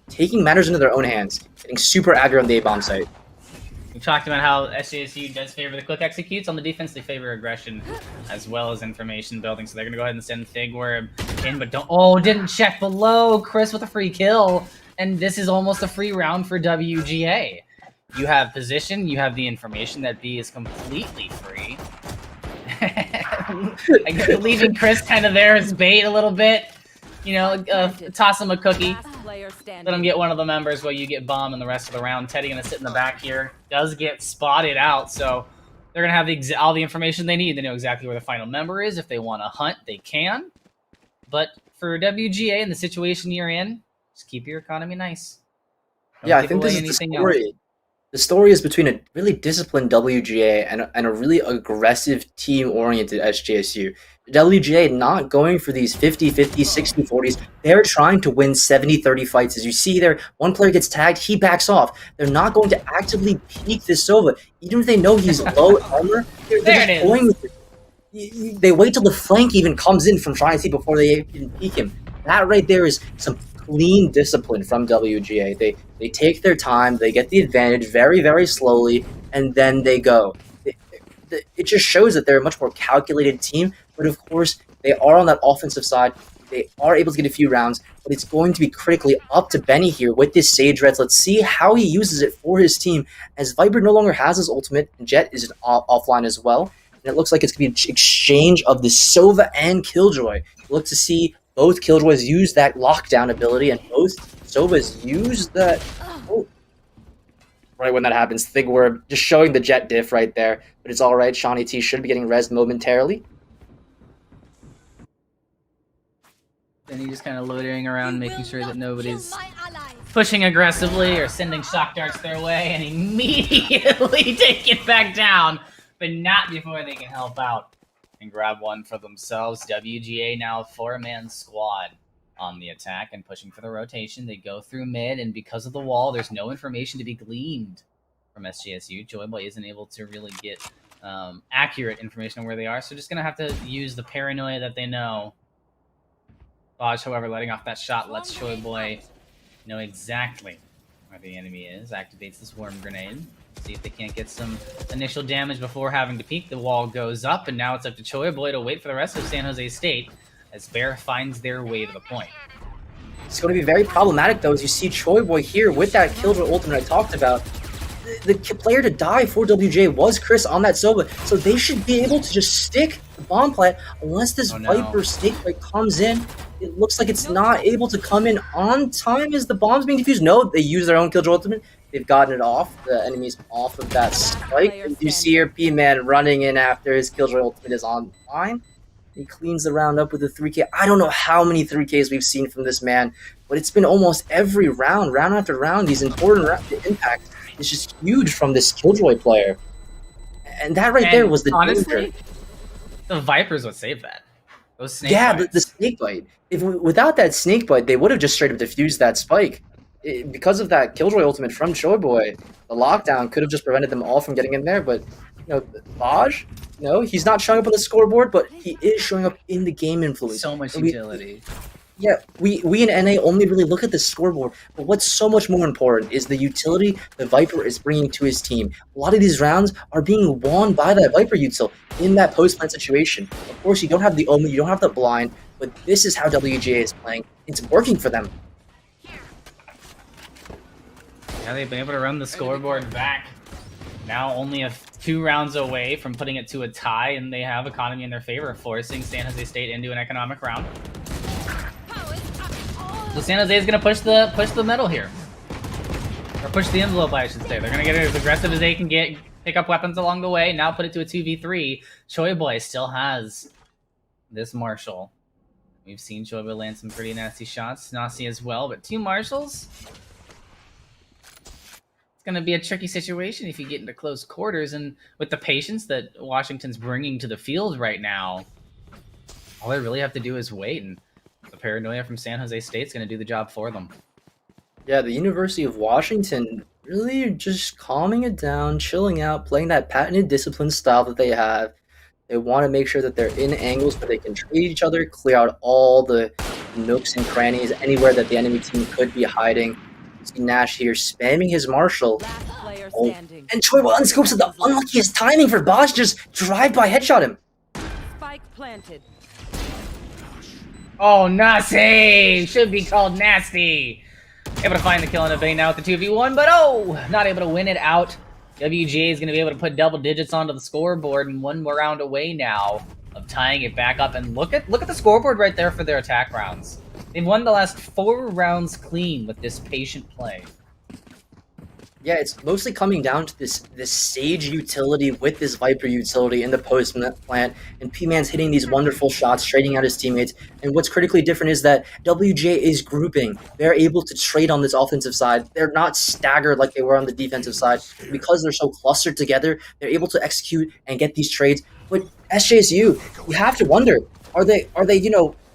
taking matters into their own hands, getting super aggro on the A-bomb site. We've talked about how SJSU does favor the quick executes. On the defense, they favor aggression as well as information building. So they're going to go ahead and send Thigwarp in, but didn't check below. Chris with a free kill. And this is almost a free round for WGA. You have position, you have the information that B is completely free. Leaving Chris kind of there as bait a little bit. You know, toss him a cookie. Let him get one of the members while you get bomb in the rest of the round. Teddy gonna sit in the back here. Does get spotted out, so they're gonna have all the information they need. They know exactly where the final member is. If they want to hunt, they can. But for WGA in the situation you're in, just keep your economy nice. Don't I think this is the story. Else. The story is between a really disciplined WGA and a really aggressive, team-oriented SJSU. WGA not going for these 50-50, 60-40s. They're trying to win 70-30 fights. As you see there, one player gets tagged, he backs off. They're not going to actively peek this Sova. Even if they know he's low armor, they're just going with it. They wait till the flank even comes in from trying to see before they even peek him. That right there is some clean discipline from WGA. They take their time, they get the advantage very, very slowly, and then they go. It just shows that they're a much more calculated team, but of course, they are on that offensive side. They are able to get a few rounds, but it's going to be critically up to Benny here with this Sage Reds. Let's see how he uses it for his team, as Viper no longer has his ultimate, and Jet is offline as well. And it looks like it's going to be an exchange of the Sova and Killjoy. Look to see both Killjoys use that lockdown ability, and both Sovas use that. Oh. Right when that happens, Thigwarp just showing the Jet diff right there. But it's alright, Shawnee T should be getting rezzed momentarily. Then he's just kind of loitering around, making sure that nobody's pushing aggressively or sending shock darts their way and immediately take it back down, but not before they can help out and grab one for themselves. WGA now 4-man squad on the attack and pushing for the rotation. They go through mid, and because of the wall, there's no information to be gleaned from SJSU. Joyboy isn't able to really get accurate information on where they are, so just going to have to use the paranoia that they know. Baj, however, letting off that shot lets Joyboy know exactly where the enemy is. Activates the swarm grenade. See if they can't get some initial damage before having to peek. The wall goes up, and now it's up to Joyboy to wait for the rest of San Jose State as Bear finds their way to the point. It's going to be very problematic, though, as you see Joyboy here with that Killjoy ultimate I talked about. The player to die for WGA was Chris on that Sova, so they should be able to just stick the bomb plant unless this Viper Snakebite comes in. It looks like it's not able to come in on time as the bomb's being defused. No, they use their own Killjoy ultimate. They've gotten it off. The enemy's off of that spike. And you see here P-Man running in after his Killjoy ultimate is online. He cleans the round up with a 3K. I don't know how many 3Ks we've seen from this man, but it's been almost every round after round. These important the impact is just huge from this Killjoy player. And that there was the honestly, danger. The Viper's what saved that. Those snake bites. The snake bite. Without that snake bite, they would have just straight up defused that spike. Because of that Killjoy ultimate from Joyboy, the lockdown could have just prevented them all from getting in there. But Baj, he's not showing up on the scoreboard, but he is showing up in the game influence. So much utility. We in NA only really look at the scoreboard, but what's so much more important is the utility the Viper is bringing to his team. A lot of these rounds are being won by that Viper util in that post-plant situation. Of course, you don't have the Omen, you don't have the blind, but this is how WGA is playing. It's working for them. Yeah, they've been able to run the scoreboard back. Now only 2 rounds away from putting it to a tie, and they have economy in their favor, forcing San Jose State into an economic round. So San Jose is going to push the metal here. Or push the envelope, I should say. They're going to get it as aggressive as they can get, pick up weapons along the way, now put it to a 2v3. Joyboy still has this Marshall. We've seen Joyboy land some pretty nasty shots. Nasi as well, but 2 Marshalls? It's going to be a tricky situation if you get into close quarters, and with the patience that Washington's bringing to the field right now, all they really have to do is wait, and the paranoia from San Jose State's going to do the job for them. Yeah, the University of Washington really just calming it down, chilling out, playing that patented discipline style that they have. They want to make sure that they're in angles where they can trade each other, clear out all the nooks and crannies, anywhere that the enemy team could be hiding. You see Nash here spamming his Marshall. And Joyboy unscopes at the unluckiest timing for Bosch, just drive-by headshot him. Spike planted. Oh, Nasi! Should be called Nasty! Able to find the kill in a vein now with the 2v1, but not able to win it out. WGA is going to be able to put double digits onto the scoreboard, and 1 more round away now of tying it back up. And look at the scoreboard right there for their attack rounds. They've won the last 4 rounds clean with this patient play. Yeah, it's mostly coming down to this Sage utility with this Viper utility in the post plant, and P-Man's hitting these wonderful shots, trading out his teammates. And what's critically different is that WGA is grouping. They're able to trade on this offensive side. They're not staggered like they were on the defensive side. Because they're so clustered together, they're able to execute and get these trades. But SJSU, you have to wonder, are they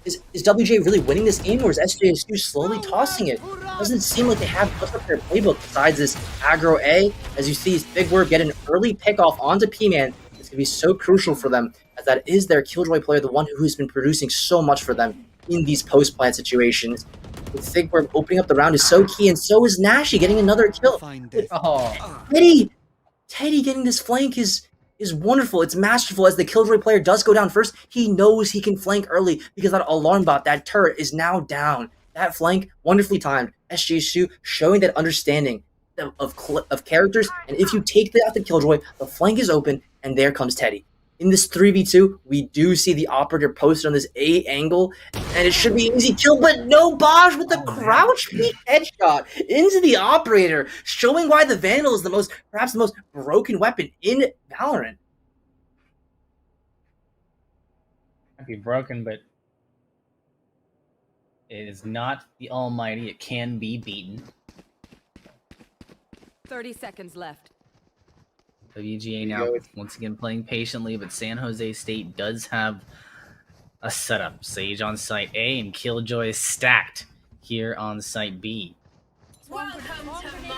is WGA really winning this game, or is SJSU slowly tossing it? Doesn't seem like they have much of their playbook besides this aggro A. As you see, Big Word get an early pickoff onto P-Man. It's going to be so crucial for them, as that is their Killjoy player, the one who's been producing so much for them in these post-plant situations. With Thigberg opening up the round is so key, and so is Nashi getting another kill. Teddy getting this flank is wonderful. It's masterful. As the Killjoy player does go down first, he knows he can flank early because that alarm bot, that turret, is now down. That flank, wonderfully timed. SJSU showing that understanding of characters, and if you take out the Killjoy, the flank is open, and there comes Teddy. In this 3v2, we do see the operator posted on this A angle, and it should be an easy kill, but no, Bosch with the crouch peek headshot into the operator, showing why the Vandal is perhaps the most broken weapon in Valorant. Might be broken, but It is not the almighty. It can be beaten. 30 seconds left. WGA now once again playing patiently, but San Jose State does have a setup. Sage on site A and Killjoy is stacked here on site B.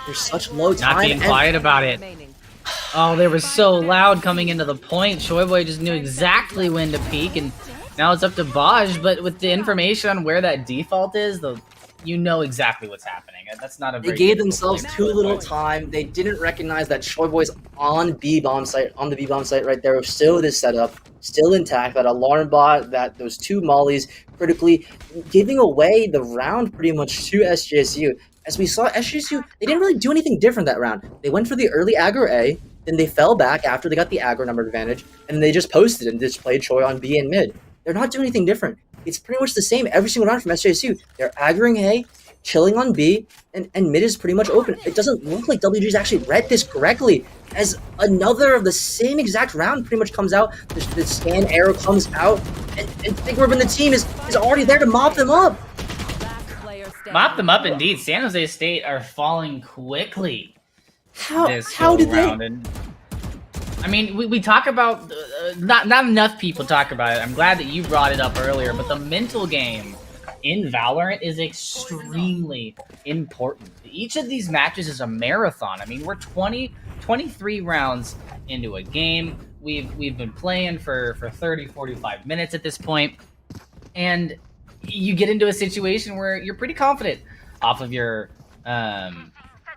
There's such low time. Not being quiet about it. Oh, they were so loud coming into the point. Shoyboy just knew exactly when to peek, and now it's up to Baj. But with the information on where that default is, you know exactly what's happening. That's not a very. They gave themselves too little time. They didn't recognize that Shoyboy's on B bomb site, right there. Still this setup, still intact. That alarm bot, that those two mollies, critically giving away the round pretty much to SJSU. As we saw, SJSU, they didn't really do anything different that round. They went for the early aggro A, then they fell back after they got the aggro number advantage, and they just posted and just played Choi on B and mid. They're not doing anything different. It's pretty much the same every single round from SJSU. They're aggroing A, chilling on B, and mid is pretty much open. It doesn't look like WG's actually read this correctly, as another of the same exact round pretty much comes out. The scan arrow comes out, and Big Rub and the team is already there to mop them up. Mop them up indeed. San Jose State are falling quickly. How did they? And, I mean, we talk about not enough people talk about it. I'm glad that you brought it up earlier, but the mental game in Valorant is extremely important. Each of these matches is a marathon. I mean, we're 23 rounds into a game. We've been playing for 30, 45 minutes at this point, and you get into a situation where you're pretty confident off of your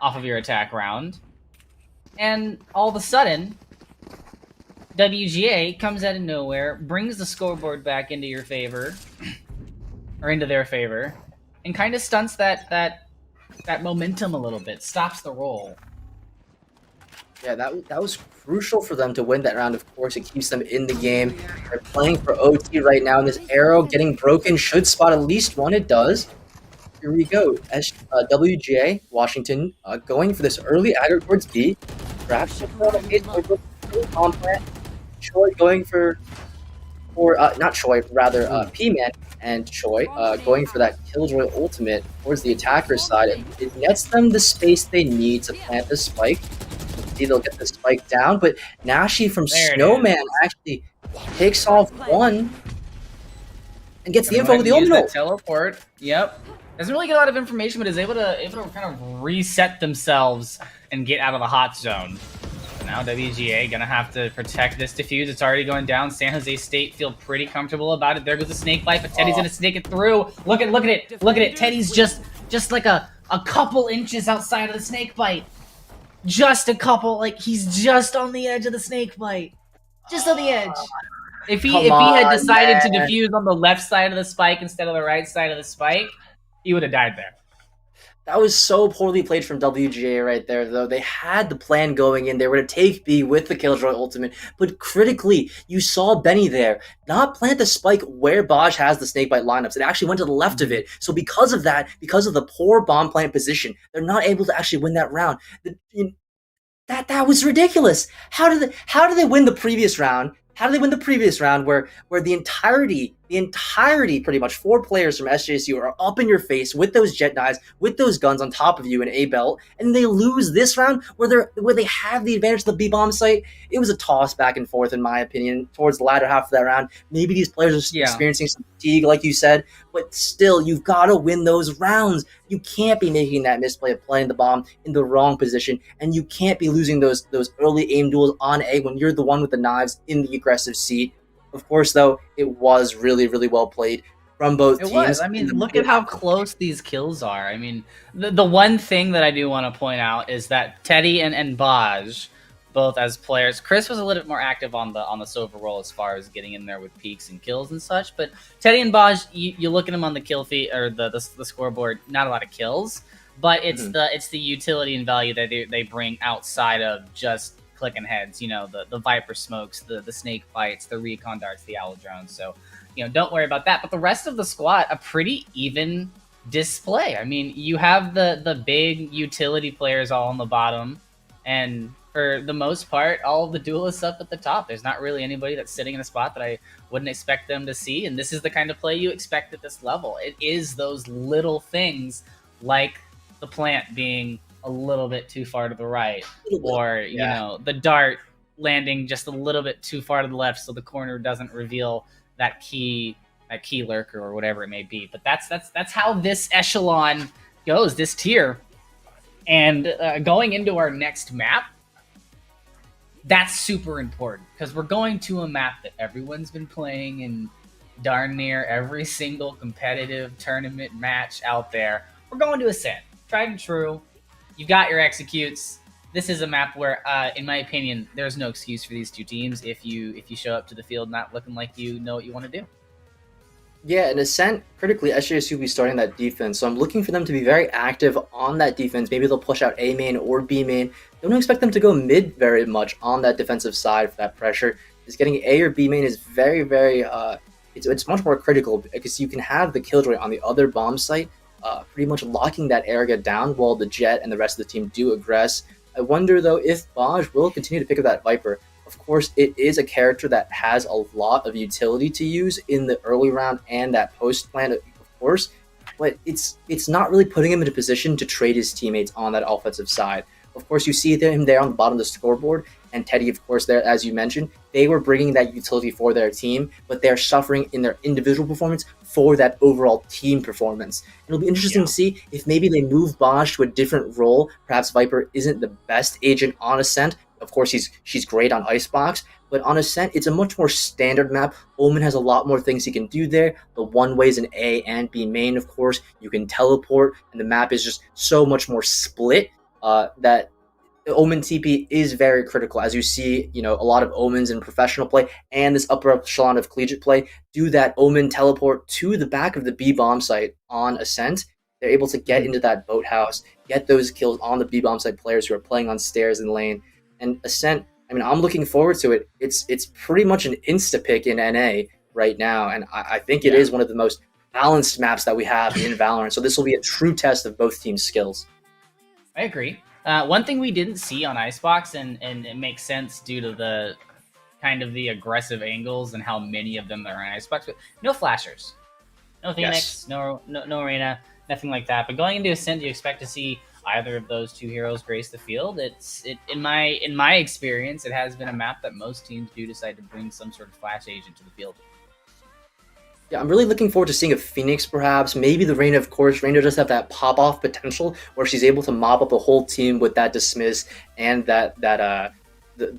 attack round, and all of a sudden WGA comes out of nowhere, brings the scoreboard back into your favor or into their favor, and kind of stunts that momentum a little bit, stops the roll. Yeah, that was crucial for them to win that round. Of course, it keeps them in the game. They're playing for OT right now, and this arrow getting broken should spot at least one. It does. Here we go. WGA, Washington, going for this early aggro towards B. Perhaps on plant. Choi going for not Choi, rather P-Man and Choi going for that Killjoy ultimate towards the attacker's side. It nets them the space they need to plant the spike. They'll get the spike down, but Nashi from Snowman actually picks off one and gets the info with the ultimate. Teleport. Yep. Doesn't really get a lot of information, but is able to kind of reset themselves and get out of the hot zone. So now WGA gonna have to protect this defuse. It's already going down. San Jose State feel pretty comfortable about it. There goes the snake bite, but Teddy's gonna snake it through. Look at it. Look at it. Teddy's just like a couple inches outside of the snake bite. Just a couple, like he's just on the edge of the snake bite. Just on the edge. If he had decided to defuse on the left side of the spike instead of the right side of the spike, he would have died there. That was so poorly played from WGA right there, though. They had the plan going in. They were going to take B with the Killjoy ultimate, but critically, you saw Benny there not plant the spike where Baj has the snakebite lineups. It actually went to the left of it. So because of that, because of the poor bomb plant position, they're not able to actually win that round. That was ridiculous. How did they win the previous round? How did they win the previous round where the entirety, pretty much 4 players from SJSU are up in your face with those jet knives, with those guns on top of you in A belt, and they lose this round where they have the advantage of the B bomb site? It was a toss back and forth, in my opinion, towards the latter half of that round. Maybe these players are experiencing some fatigue, like you said, but still, you've got to win those rounds. You can't be making that misplay of playing the bomb in the wrong position, and you can't be losing those early aim duels on A when you're the one with the knives in the aggressive seat. Of course, though, it was really, really well played from both teams. It was. I mean, look at how close these kills are. I mean, the one thing that I do want to point out is that Teddy and Baj, both as players, Chris was a little bit more active on the silver roll as far as getting in there with peaks and kills and such. But Teddy and Baj, you look at them on the kill feed or the scoreboard, not a lot of kills, but it's the utility and value that they bring outside of just clicking heads, you know, the Viper smokes, the snake bites, the recon darts, the owl drones. So, you know, don't worry about that. But the rest of the squad, a pretty even display. I mean, you have the big utility players all on the bottom, and for the most part, all of the duelists up at the top. There's not really anybody that's sitting in a spot that I wouldn't expect them to see. And this is the kind of play you expect at this level. It is those little things like the plant being a little bit too far to the right, or you know, the dart landing just a little bit too far to the left so the corner doesn't reveal that key lurker or whatever it may be. But that's how this echelon goes, this tier. And going into our next map, that's super important because we're going to a map that everyone's been playing in darn near every single competitive tournament match out there. We're going to Ascent. Tried and true. You've got your executes. This is a map where, in my opinion, there's no excuse for these two teams if you show up to the field not looking like you know what you want to do. Yeah, in Ascent, critically, SJSU will be starting that defense, so I'm looking for them to be very active on that defense. Maybe they'll push out A main or B main. Don't expect them to go mid very much on that defensive side for that pressure. Just getting A or B main is very, very, it's much more critical because you can have the killjoy on the other bomb site, pretty much locking that area down while the Jet and the rest of the team do aggress. I wonder, though, if Baj will continue to pick up that Viper. Of course, it is a character that has a lot of utility to use in the early round and that post plan, of course, but it's not really putting him in a position to trade his teammates on that offensive side. Of course, you see him there on the bottom of the scoreboard, and Teddy, of course, there, as you mentioned, they were bringing that utility for their team, but they're suffering in their individual performance for that overall team performance. It'll be interesting to see if maybe they move Bosch to a different role. Perhaps Viper isn't the best agent on Ascent. Of course, she's great on Icebox, but on Ascent, it's a much more standard map. Omen has a lot more things he can do there. The one-ways in A and B main, of course. You can teleport, and the map is just so much more split that the Omen TP is very critical. As you see, you know, a lot of Omens in professional play and this upper echelon of collegiate play do that Omen teleport to the back of the B bomb site on Ascent. They're able to get into that boathouse, get those kills on the B bomb site players who are playing on stairs and lane. And Ascent, I mean, I'm looking forward to it. It's pretty much an insta-pick in NA right now, and I think it is one of the most balanced maps that we have in Valorant. So this will be a true test of both teams' skills. I agree. One thing we didn't see on Icebox, and it makes sense due to the kind of the aggressive angles and how many of them there are in Icebox, but no flashers. No Phoenix, no Arena, nothing like that. But going into Ascent, you expect to see either of those two heroes grace the field. In my experience, it has been a map that most teams do decide to bring some sort of flash agent to the field. Yeah, I'm really looking forward to seeing a Phoenix, perhaps. Maybe the Reyna, of course. Reyna does have that pop-off potential where she's able to mop up a whole team with that dismiss and the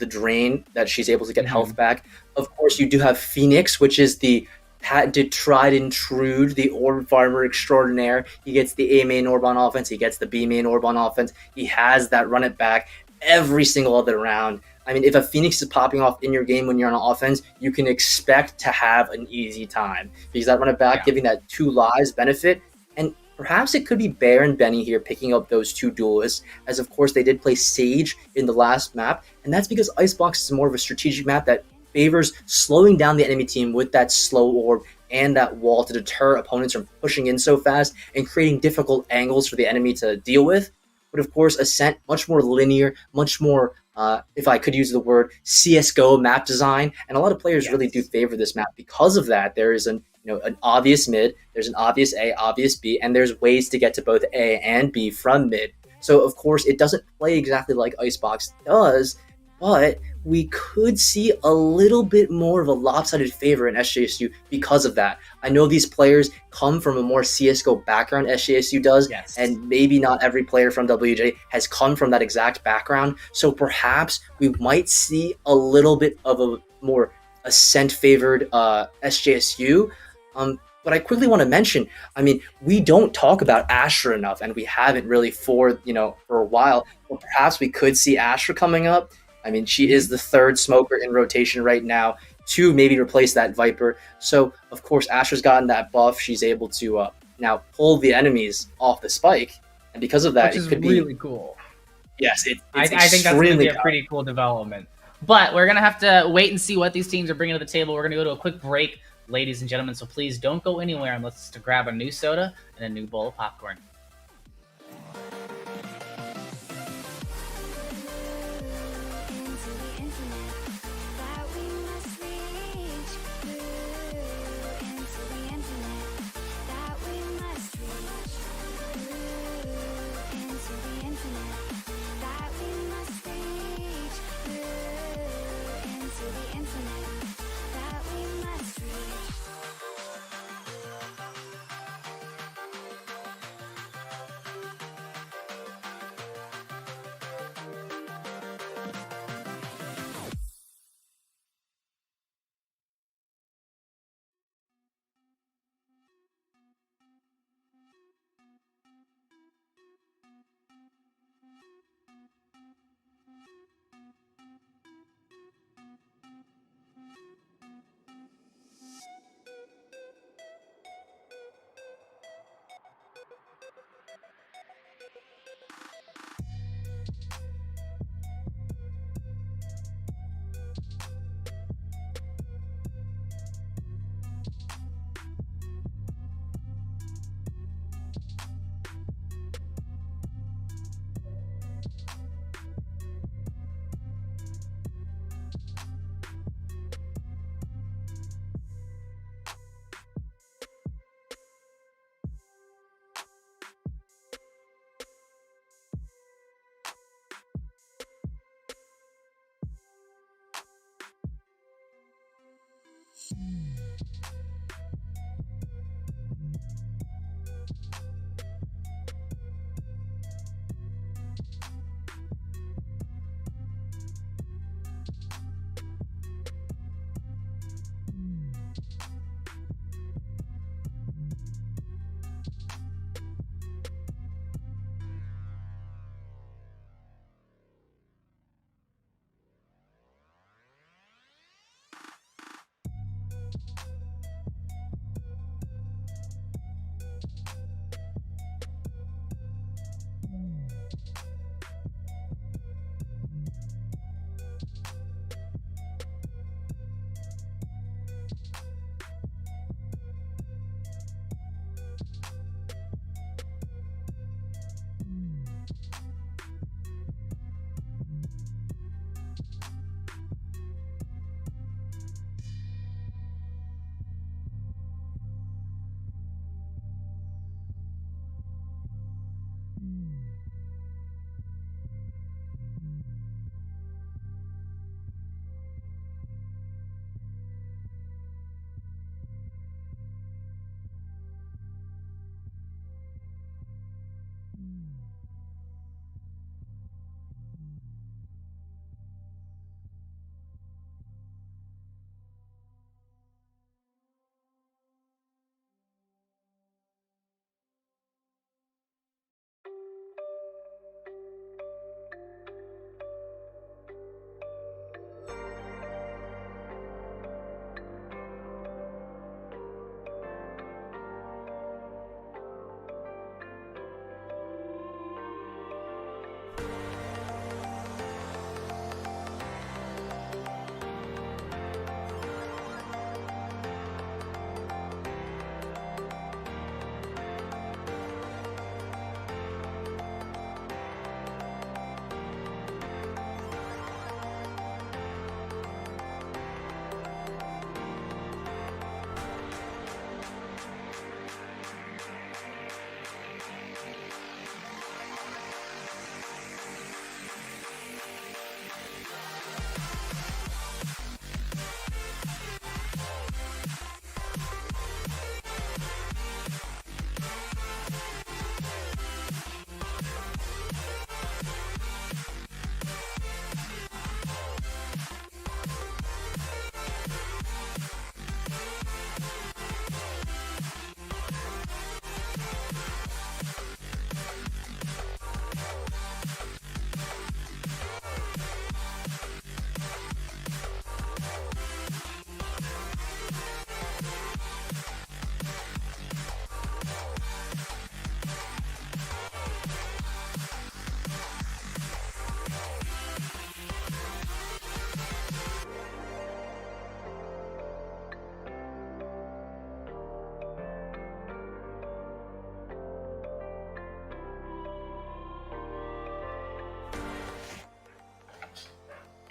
drain that she's able to get health back. Of course, you do have Phoenix, which is the patented, tried and true, the orb farmer extraordinaire. He gets the A main orb on offense. He gets the B main orb on offense. He has that run it back every single other round. I mean, if a Phoenix is popping off in your game when you're on offense, you can expect to have an easy time because that run it back, giving that two lives benefit. And perhaps it could be Bear and Benny here picking up those two duelists, as of course they did play Sage in the last map. And that's because Icebox is more of a strategic map that favors slowing down the enemy team with that slow orb and that wall to deter opponents from pushing in so fast and creating difficult angles for the enemy to deal with. But of course, Ascent, much more linear, much more, if I could use the word, CSGO map design. And a lot of players really do favor this map because of that. There is an obvious mid, there's an obvious A, obvious B, and there's ways to get to both A and B from mid. So of course, it doesn't play exactly like Icebox does, but we could see a little bit more of a lopsided favor in SJSU because of that. I know these players come from a more CSGO background, SJSU does, and maybe not every player from WGA has come from that exact background. So perhaps we might see a little bit of a more Ascent-favored SJSU. But I quickly want to mention, I mean, we don't talk about Astra enough, and we haven't really for a while. But perhaps we could see Astra coming up. I mean, she is the third smoker in rotation right now to maybe replace that Viper. So, of course, Astra's gotten that buff. She's able to now pull the enemies off the spike. And because of that, Which it could is really cool. Yes, I think that's going to be a pretty cool development. But we're going to have to wait and see what these teams are bringing to the table. We're going to go to a quick break, ladies and gentlemen. So please don't go anywhere unless to grab a new soda and a new bowl of popcorn.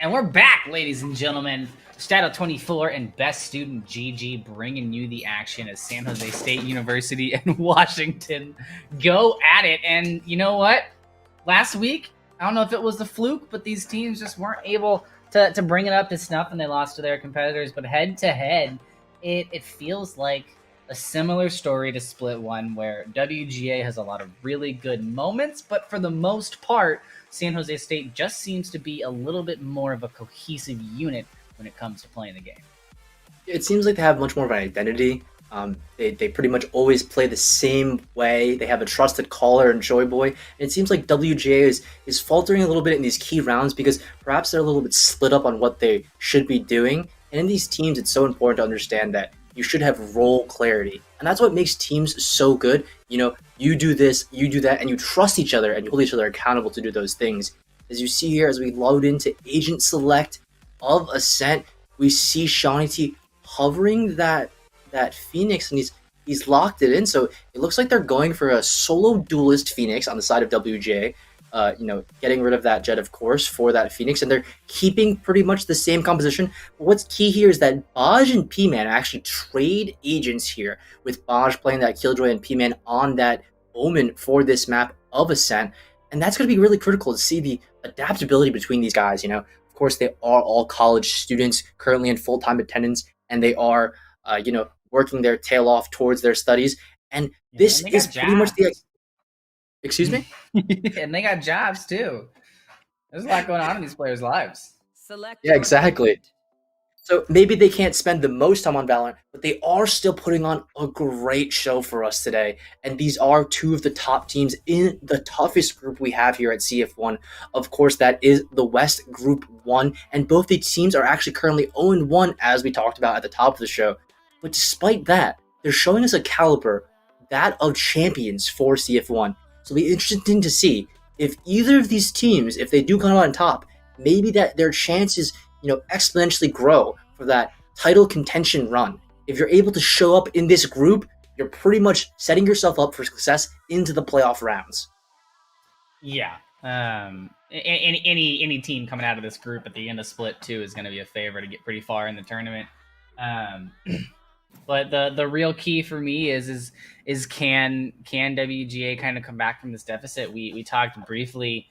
And we're back, ladies and gentlemen. Shadow 24 and Best Student GG bringing you the action as San Jose State University and Washington go at it. And you know what? Last week, I don't know if it was the fluke, but these teams just weren't able to bring it up to snuff and they lost to their competitors. But head to head, it feels like a similar story to Split 1 where WGA has a lot of really good moments, but for the most part, San Jose State just seems to be a little bit more of a cohesive unit when it comes to playing the game. It seems like they have much more of an identity. They pretty much always play the same way. They have a trusted caller and Joy Boy. And it seems like WGA is faltering a little bit in these key rounds because perhaps they're a little bit split up on what they should be doing. And in these teams, it's so important to understand that you should have role clarity. And that's what makes teams so good. You know, you do this, you do that, and you trust each other and you hold each other accountable to do those things. As you see here, as we load into Agent Select of Ascent, we see Shawnee T hovering that Phoenix, and he's locked it in. So it looks like they're going for a solo duelist Phoenix on the side of WGA. Getting rid of that Jet, of course, for that Phoenix, and they're keeping pretty much the same composition. But what's key here is that Baj and P-Man actually trade agents here, with Baj playing that Killjoy and P-Man on that Omen for this map of Ascent. And that's going to be really critical to see the adaptability between these guys. Of course, they are all college students currently in full-time attendance, and they are, working their tail off towards their studies. And this is pretty much the... Excuse me? And they got jobs, too. There's a lot going on in these players' lives. Yeah, exactly. So maybe they can't spend the most time on Valorant, but they are still putting on a great show for us today. And these are two of the top teams in the toughest group we have here at CF1. Of course, that is the West Group 1. And both the teams are actually currently 0-1, as we talked about at the top of the show. But despite that, they're showing us a caliber, that of champions for CF1. So it'll be interesting to see if either of these teams, if they do come out on top, maybe that their chances exponentially grow for that title contention run. If you're able to show up in this group, you're pretty much setting yourself up for success into the playoff rounds. Yeah. Any team coming out of this group at the end of Split 2 is going to be a favorite to get pretty far in the tournament. But the real key for me is can WGA kind of come back from this deficit? We talked briefly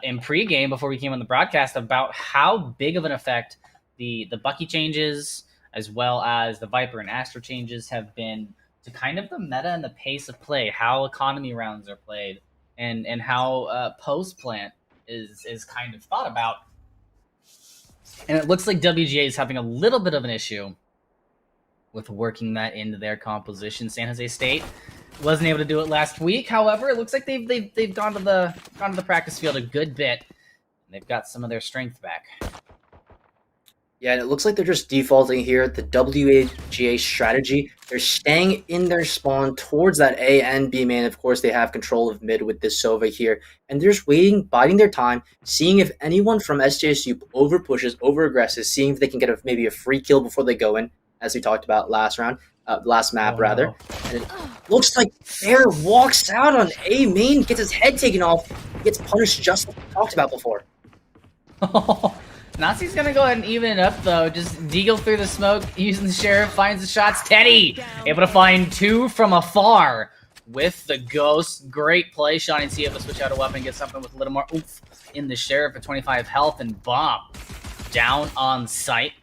in pregame before we came on the broadcast about how big of an effect the Bucky changes as well as the Viper and Astra changes have been to kind of the meta and the pace of play, how economy rounds are played. and how post plant is kind of thought about. And it looks like WGA is having a little bit of an issue with working that into their composition. San Jose State wasn't able to do it last week. However, it looks like they've gone to the practice field a good bit. And they've got some of their strength back. Yeah, and it looks like they're just defaulting here. The WGA strategy, they're staying in their spawn towards that A and B main. Of course, they have control of mid with this Sova here. And they're just waiting, biding their time, seeing if anyone from SJSU over pushes, over aggresses, seeing if they can get maybe a free kill before they go in, as we talked about last map rather. And it looks like Bear walks out on A main, gets his head taken off, gets punished just like we talked about before. Nazi's gonna go ahead and even it up though. Just deagle through the smoke, using the sheriff, finds the shots. Teddy able to find two from afar with the ghost. Great play. Sean and CF switch out a weapon, get something with a little more oomph in the sheriff at 25 health, and bomb down on site.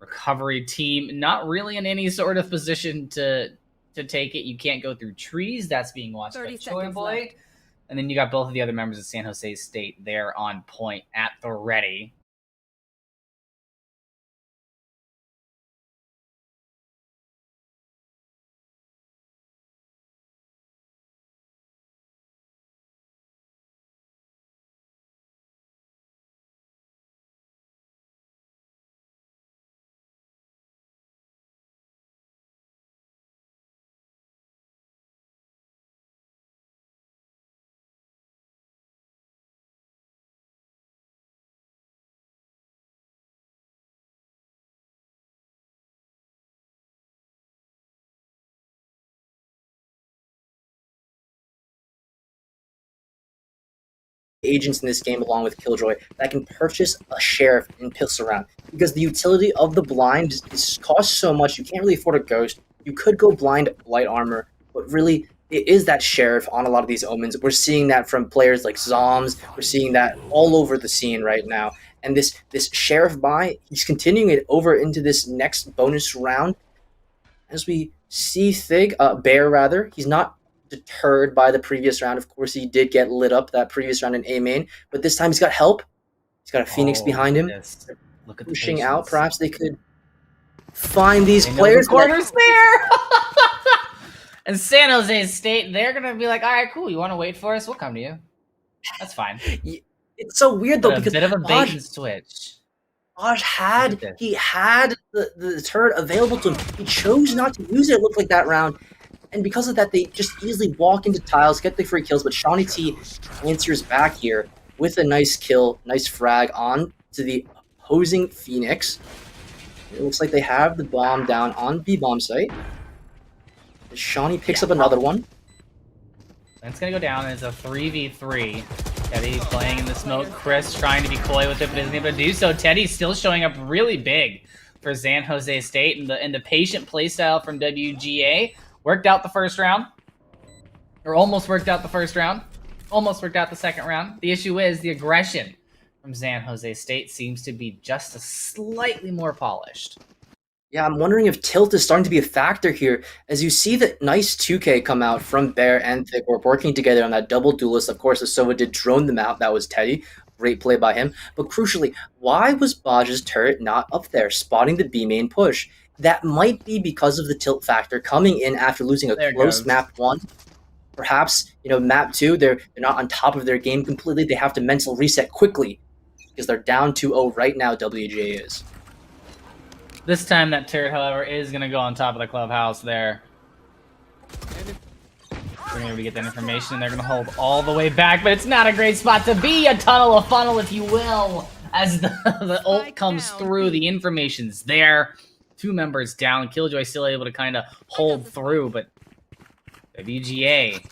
Recovery team not really in any sort of position to take it. You can't go through trees. That's being watched by Choi Boy. Left. And then you got both of the other members of San Jose State there on point at the ready. Agents in this game along with Killjoy that can purchase a sheriff and pistol round, because the utility of the blind costs so much. You can't really afford a ghost. You could go blind light armor, but really it is that sheriff on a lot of these omens. We're seeing that from players like Zoms. We're seeing that all over the scene right now. And this sheriff buy, he's continuing it over into this next bonus round. As we see Bear rather, he's not deterred by the previous round. Of course, he did get lit up that previous round in A main, but this time he's got help. He's got a Phoenix behind him. Look at pushing out. Perhaps they could find these players. The corners there. And San Jose State, they're gonna be like, all right, cool. You want to wait for us? We'll come to you. That's fine. It's so weird though, but because a bit of a bait and switch. Aj had the turret available to him. He chose not to use it. It looked like that round. And because of that, they just easily walk into tiles, get the free kills, but Shawnee T answers back here with a nice kill, nice frag on to the opposing Phoenix. It looks like they have the bomb down on B-bomb site. Shawnee picks up another one. And it's going to go down as a 3v3. Teddy playing in the smoke. Chris trying to be coy with it, but isn't able to do so. Teddy's still showing up really big for San Jose State, and the patient playstyle from WGA worked out the first round, or almost worked out the first round, almost worked out the second round. The issue is the aggression from San Jose State seems to be just a slightly more polished. Yeah, I'm wondering if tilt is starting to be a factor here, as you see that nice 2K come out from Bear and Thick. We're working together on that double duelist. Of course, Asova did drone them out. That was Teddy. Great play by him. But crucially, why was Baj's turret not up there, spotting the B main push? That might be because of the tilt factor coming in after losing a close map 1. Perhaps, map 2, they're not on top of their game completely. They have to mental reset quickly because they're down 2-0 right now, WGA is. This time that turret, however, is going to go on top of the clubhouse there. We're going to get that information, and they're going to hold all the way back, but it's not a great spot to be. A tunnel, a funnel, if you will, as the ult comes through. The information's there. 2 members down. Killjoy still able to kind of hold through, but WGA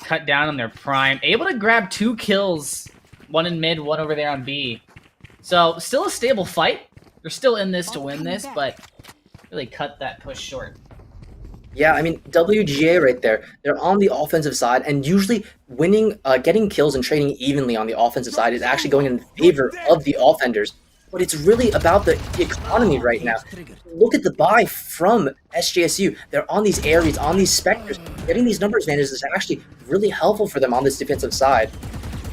cut down on their prime. Able to grab 2 kills. 1 in mid, 1 over there on B. So, still a stable fight. They're still in this to win this, but really cut that push short. Yeah, I mean, WGA right there, they're on the offensive side, and usually winning, getting kills and trading evenly on the offensive side is actually going in favor of the offenders. but it's really about the economy right now. Look at the buy from SJSU. They're on these Ares, on these Spectres. Getting these numbers advantages is actually really helpful for them on this defensive side.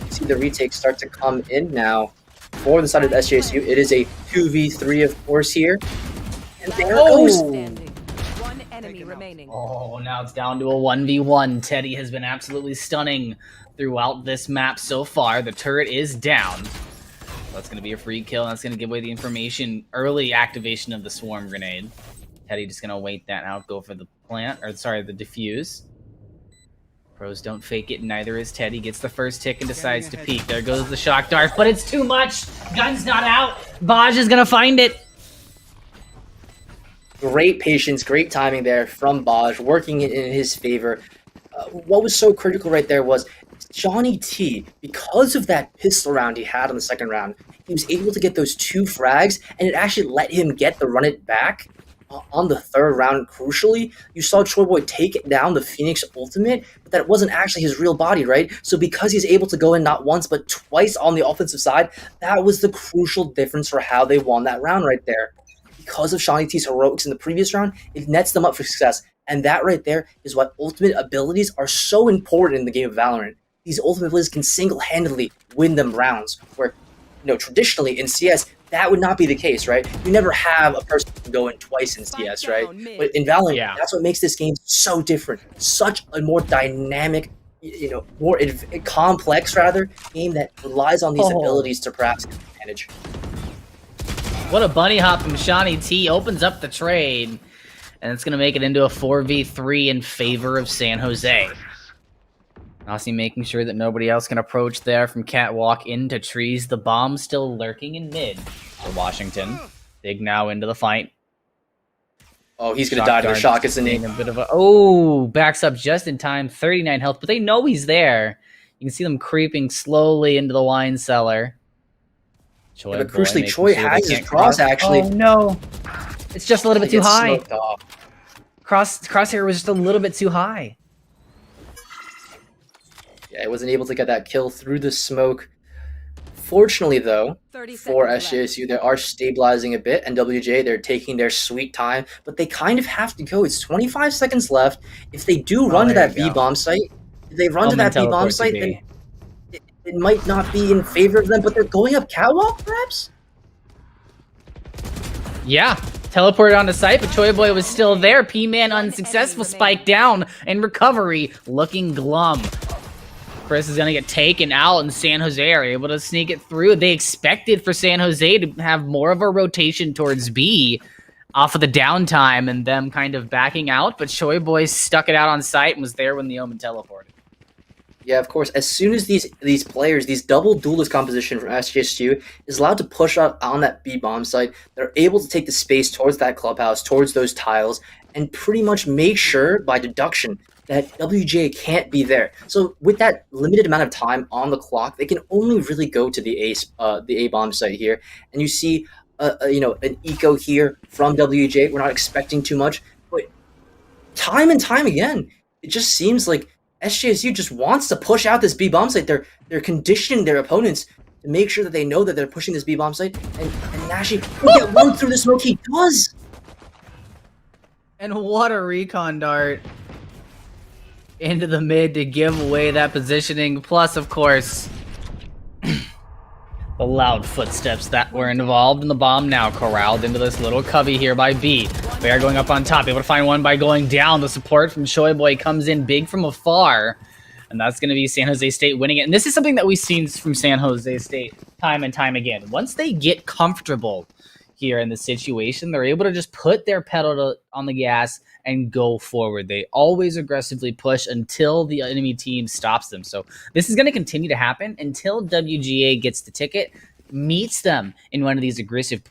You see the retakes start to come in now for the side of SJSU. It is a 2v3, of course, here. And there it goes. Standing. One enemy remaining. Oh, now it's down to a 1v1. Teddy has been absolutely stunning throughout this map so far. The turret is down. That's going to be a free kill, and that's going to give away the information. Early activation of the swarm grenade. Teddy just going to wait that out, go for the plant, or sorry, the defuse. Pros don't fake it, neither is Teddy. Gets the first tick and decides to peek. There goes the shock dart, but it's too much. Gun's not out. Vaj is going to find it. Great patience, great timing there from Baj, working it in his favor. What was so critical right there was Johnny T, because of that pistol round he had on the second round, he was able to get those 2 frags, and it actually let him get the run it back on the third round. Crucially, you saw Choiboy take down the Phoenix ultimate, but that wasn't actually his real body, right? So because he's able to go in not once, but twice on the offensive side, that was the crucial difference for how they won that round right there. Because of Shawnee T's heroics in the previous round, it nets them up for success. And that right there is why ultimate abilities are so important in the game of Valorant. These ultimate abilities can single-handedly win them rounds, where, traditionally in CS, that would not be the case, right? You never have a person who can go in twice in CS, right? But in Valorant, that's what makes this game so different. Such a more dynamic, more complex, rather, game that relies on these abilities to perhaps get advantage. What a bunny hop from Shawnee T. Opens up the trade, and it's going to make it into a 4v3 in favor of San Jose. Aussie making sure that nobody else can approach there from catwalk into trees. The bomb still lurking in mid for Washington. Big now into the fight. Oh, he's going to die to the shock, isn't he? A bit of a, backs up just in time. 39 health, but they know he's there. You can see them creeping slowly into the wine cellar. Choi, but crucially, Choi has his cross, actually. Oh, no. It's just a little bit too high. Crosshair was just a little bit too high. Yeah, he wasn't able to get that kill through the smoke. Fortunately, though, for SJSU, they are stabilizing a bit, and WGA, they're taking their sweet time, but they kind of have to go. It's 25 seconds left. If they do run to that B-bomb site, then it might not be in favor of them, but they're going up catwalk, perhaps? Yeah. Teleported on the site, but Choi Boy was still there. P-Man unsuccessful. Spike down and recovery looking glum. Chris is going to get taken out, and San Jose are able to sneak it through. They expected for San Jose to have more of a rotation towards B off of the downtime and them kind of backing out, but Choi Boy stuck it out on site and was there when the Omen teleported. Yeah, of course. As soon as these players, these double duelist composition from SJSU is allowed to push out on that B bomb site, they're able to take the space towards that clubhouse, towards those tiles, and pretty much make sure by deduction that WGA can't be there. So with that limited amount of time on the clock, they can only really go to the A bomb site here, and you see an eco here from WGA. We're not expecting too much, but time and time again, it just seems like SJSU just wants to push out this B-bomb site. They're conditioning their opponents to make sure that they know that they're pushing this B-bomb site. And Nashi will get one through the smoke. He does! And what a recon dart into the mid to give away that positioning. Plus, of course, the loud footsteps that were involved in the bomb now corralled into this little cubby here by B. They are going up on top, able to find one by going down. The support from Choi Boy comes in big from afar, and that's going to be San Jose State winning it. And this is something that we've seen from San Jose State time and time again. Once they get comfortable here in the situation, they're able to just put their pedal on the gas and go forward. They always aggressively push until the enemy team stops them. So this is going to continue to happen until WGA gets the ticket, meets them in one of these aggressive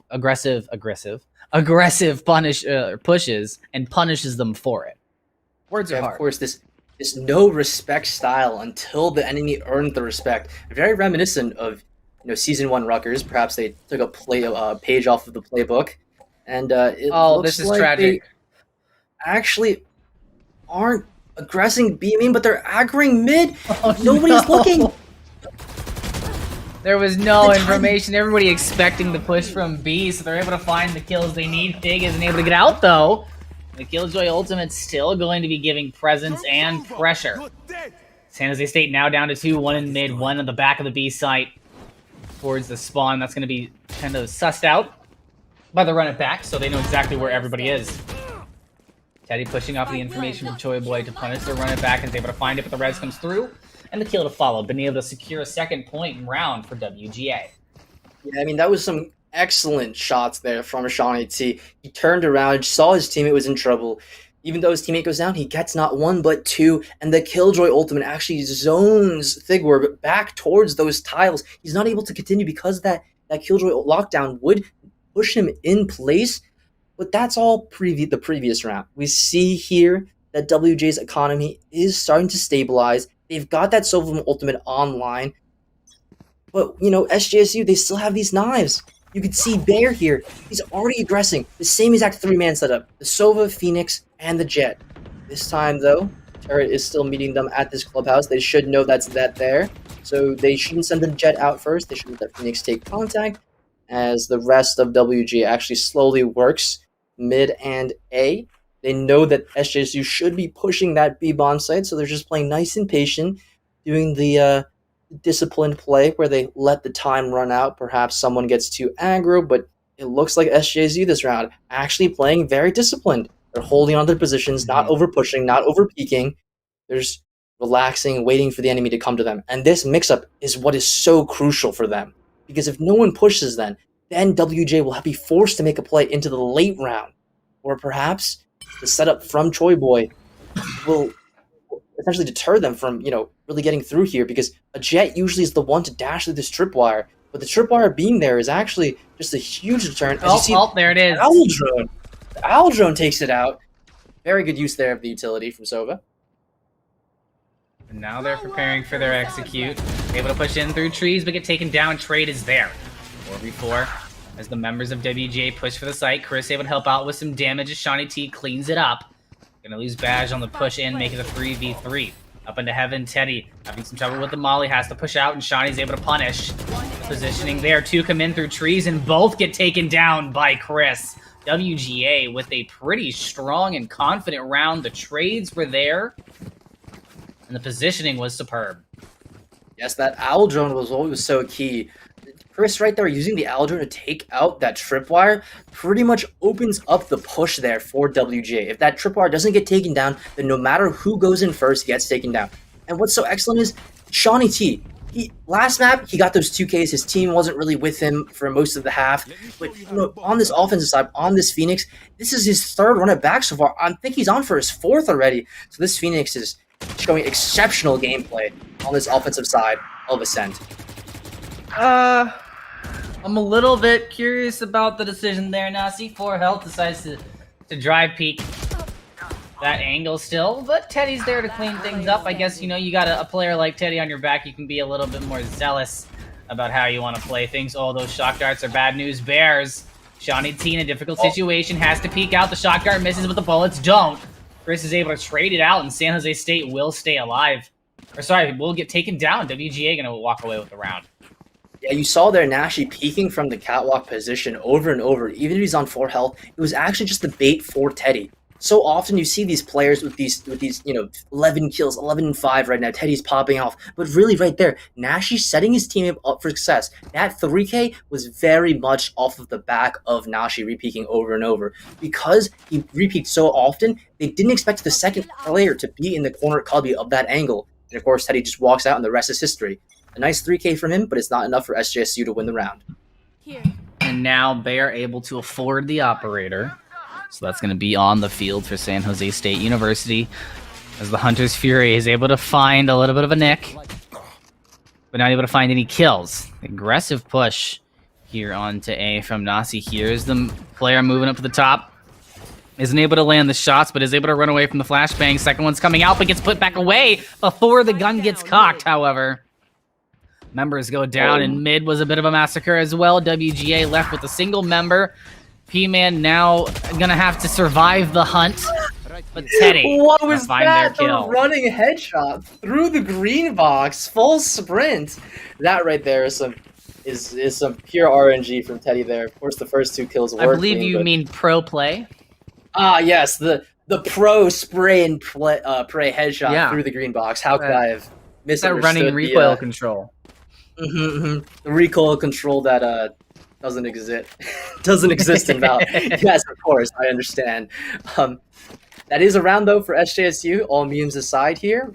pushes, and punishes them for it. Words are hard. Of course, this no respect style until the enemy earned the respect. Very reminiscent of Season 1 Rutgers. Perhaps they took a page off of the playbook, and this is tragic. Actually aren't aggressing B main, but they're aggroing mid. Nobody's looking. There was no information. Everybody expecting the push from B, so they're able to find the kills they need. Fig isn't able to get out, though. The Killjoy ultimate's still going to be giving presence and pressure. San Jose State now down to 2, 1 in mid, 1 on the back of the B site towards the spawn. That's going to be kind of sussed out by the run it back, so they know exactly where everybody is. Teddy pushing off the information from Choi Boy to punish the run it back and is able to find it, but the res comes through. And the kill to follow. Been able to secure a second point and round for WGA. Yeah, I mean, that was some excellent shots there from Shawnee T. He turned around, saw his teammate was in trouble. Even though his teammate goes down, he gets not 1 but 2, and the Killjoy ultimate actually zones Thigworb back towards those tiles. He's not able to continue because that Killjoy lockdown would push him in place, but that's all the previous round. We see here that WGA's economy is starting to stabilize. They've got that Sova ultimate online. But, you know, SJSU, they still have these knives. You can see Bear here. He's already aggressing. The same exact 3-man setup. The Sova, Phoenix, and the Jet. This time, though, Turret is still meeting them at this clubhouse. They should know that's that there. So they shouldn't send the Jet out first. They should let Phoenix take contact as the rest of WG actually slowly works mid and A. They know that SJSU should be pushing that B-bomb site, so they're just playing nice and patient, doing the disciplined play where they let the time run out. Perhaps someone gets too aggro, but it looks like SJSU this round actually playing very disciplined. They're holding on to their positions, not over-pushing, not over-peaking. They're just relaxing, waiting for the enemy to come to them. And this mix-up is what is so crucial for them, because if no one pushes then WJ will be forced to make a play into the late round, or perhaps the setup from Choi Boy will essentially deter them from, you know, really getting through here, because a Jet usually is the one to dash through this tripwire, but the tripwire being there is actually just a huge deterrent. There it is. The Owl Drone takes it out. Very good use there of the utility from Sova. And now they're preparing for their execute. Able to push in through trees, but get taken down. Trade is there. 4v4. As the members of WGA push for the site, Chris able to help out with some damage as Shawnee T cleans it up. Gonna lose Badge on the push in, make it a 3v3. Up into heaven, Teddy having some trouble with the molly, has to push out, and Shawnee's able to punish. Positioning there, 2 come in through trees, and both get taken down by Chris. WGA with a pretty strong and confident round. The trades were there, and the positioning was superb. Yes, that Owl Drone was always so key. Chris right there using the Owl Drone to take out that tripwire pretty much opens up the push there for WGA. If that tripwire doesn't get taken down, then no matter who goes in first gets taken down. And what's so excellent is Shawnee T. Last map, he got those 2Ks. His team wasn't really with him for most of the half. But you know, on this offensive side, on this Phoenix, this is his 3rd run it back so far. I think he's on for his 4th already. So this Phoenix is showing exceptional gameplay on this offensive side of Ascent. I'm a little bit curious about the decision there. Now, C4 Health decides to drive peek that angle still, but Teddy's there to clean things up. I guess, you know, you got a player like Teddy on your back, you can be a little bit more zealous about how you want to play things. Oh, those shock darts are bad news bears. Shawnee T in a difficult situation, has to peek out. The shock dart misses, but the bullets don't. Chris is able to trade it out, and San Jose State will stay alive. Or sorry, will get taken down. WGA gonna walk away with the round. Yeah, you saw there Nashi peeking from the catwalk position over and over. Even if he's on 4 health, it was actually just the bait for Teddy. So often you see these players with these 11 kills, 11 and 5 right now. Teddy's popping off, but really right there, Nashi's setting his team up for success. That 3K was very much off of the back of Nashi repeaking over and over. Because he repeats so often, they didn't expect the second player to be in the corner cubby of that angle. And of course, Teddy just walks out and the rest is history. A nice 3K from him, but it's not enough for SJSU to win the round. And now they are able to afford the operator. So that's going to be on the field for San Jose State University. As the Hunter's Fury is able to find a little bit of a nick, but not able to find any kills. Aggressive push here onto A from Nasi. Here's the player moving up to the top. Isn't able to land the shots, but is able to run away from the flashbang. Second one's coming out, but gets put back away before the gun gets cocked, however. Members go down, and mid was a bit of a massacre as well. WGA left with a single member. P-Man now gonna have to survive the hunt. But Teddy what was find that? their kill. The running headshot through the green box, full sprint. That right there is some is some pure RNG from Teddy there. Of course, the first 2 kills I were believe clean, you but... mean pro play. Ah, yes, the pro spray and pray headshot through the green box. How could I have That misunderstood running recoil control? The recoil control that doesn't exist doesn't exist in Valorant. Yes, of course, I understand. That is a round though for SJSU. All memes aside here,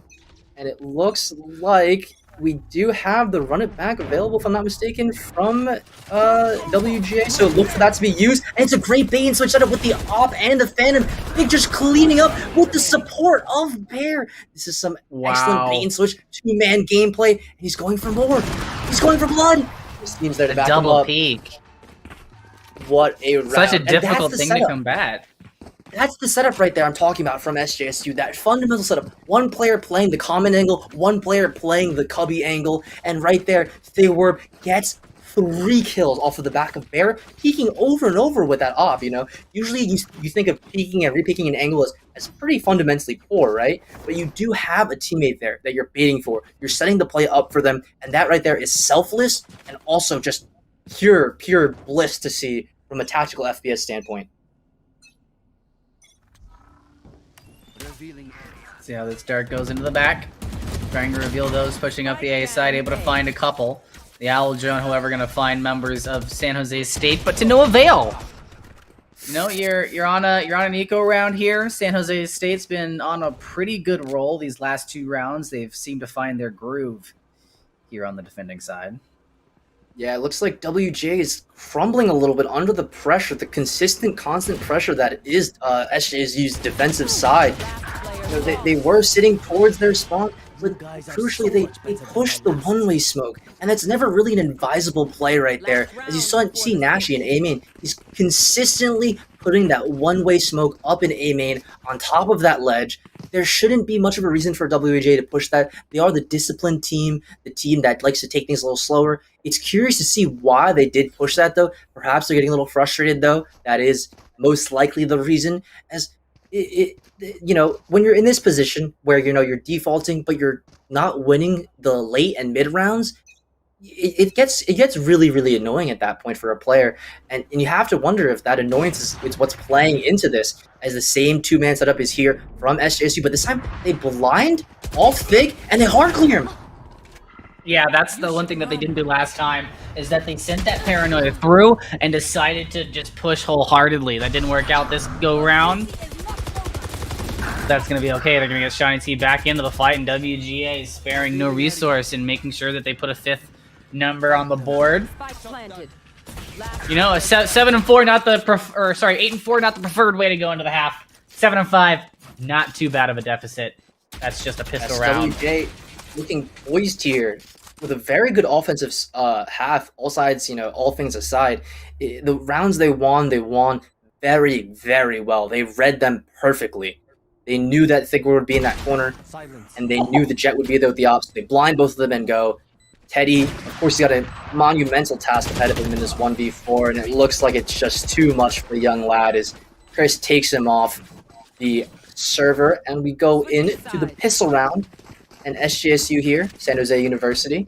and it looks like we do have the run it back available, if I'm not mistaken, from WGA. So look for that to be used. And it's a great bait and switch setup with the op and the Phantom. Big just cleaning up with the support of Bear. This is some excellent bait and switch 2-man gameplay. And he's going for more. He's going for blood. This team's there to back him double up. peek. What a round. Such a difficult thing to combat. That's the setup right there I'm talking about from SJSU. That fundamental setup. One player playing the common angle, one player playing the cubby angle, and right there, Thigwarp gets 3 kills off of the back of Bear, peeking over and over with that op, you know? Usually you think of peeking and re-peeking an angle as pretty fundamentally poor, right? But you do have a teammate there that you're baiting for. You're setting the play up for them, and that right there is selfless and also just pure bliss to see from a tactical FPS standpoint. See how this dart goes into the back. Trying to reveal those, pushing up the A side, able to find a couple. The Owl Drone, however, going to find members of San Jose State, but to no avail. You know, you're on an eco round here. San Jose State's been on a pretty good roll these last 2 rounds. They've seemed to find their groove here on the defending side. Yeah, it looks like WGA is crumbling a little bit under the pressure, the consistent, constant pressure that is SJSU's defensive side. You know, they were sitting towards their spawn, but crucially they pushed the one-way smoke, and that's never really an advisable play right there. As you see Nashi in A-main, he's consistently putting that one-way smoke up in A-main on top of that ledge. There shouldn't be much of a reason for WGA to push that. They are the disciplined team, the team that likes to take things a little slower. It's curious to see why they did push that, though. Perhaps they're getting a little frustrated, though. That is most likely the reason, as you know, when you're in this position where, you know, you're defaulting, but you're not winning the late and mid rounds, it gets really, really annoying at that point for a player, and you have to wonder if that annoyance is what's playing into this, as the same 2-man setup is here from SJSU, but this time they blind off Fig and they hard clear him. Yeah, that's the one thing that they didn't do last time, is that they sent that paranoia through and decided to just push wholeheartedly. That didn't work out this go round. That's going to be okay. They're going to get Shiny T back into the fight, and WGA is sparing no resource in making sure that they put a 5th number on the board. You know, a 7-4, not the 8-4, not the preferred way to go into the half. 7-5, not too bad of a deficit. That's just a pistol round. WGA looking poised here with a very good offensive half. All sides, you know, all things aside, the rounds they won very, very well. They read them perfectly. They knew that Thigwarp would be in that corner, and they knew the Jet would be there with the ops. They blind both of them and go. Teddy, of course, he got a monumental task ahead of him in this 1v4, and it looks like it's just too much for the young lad as Chris takes him off the server, and we go into the pistol round, and SJSU here, San Jose University,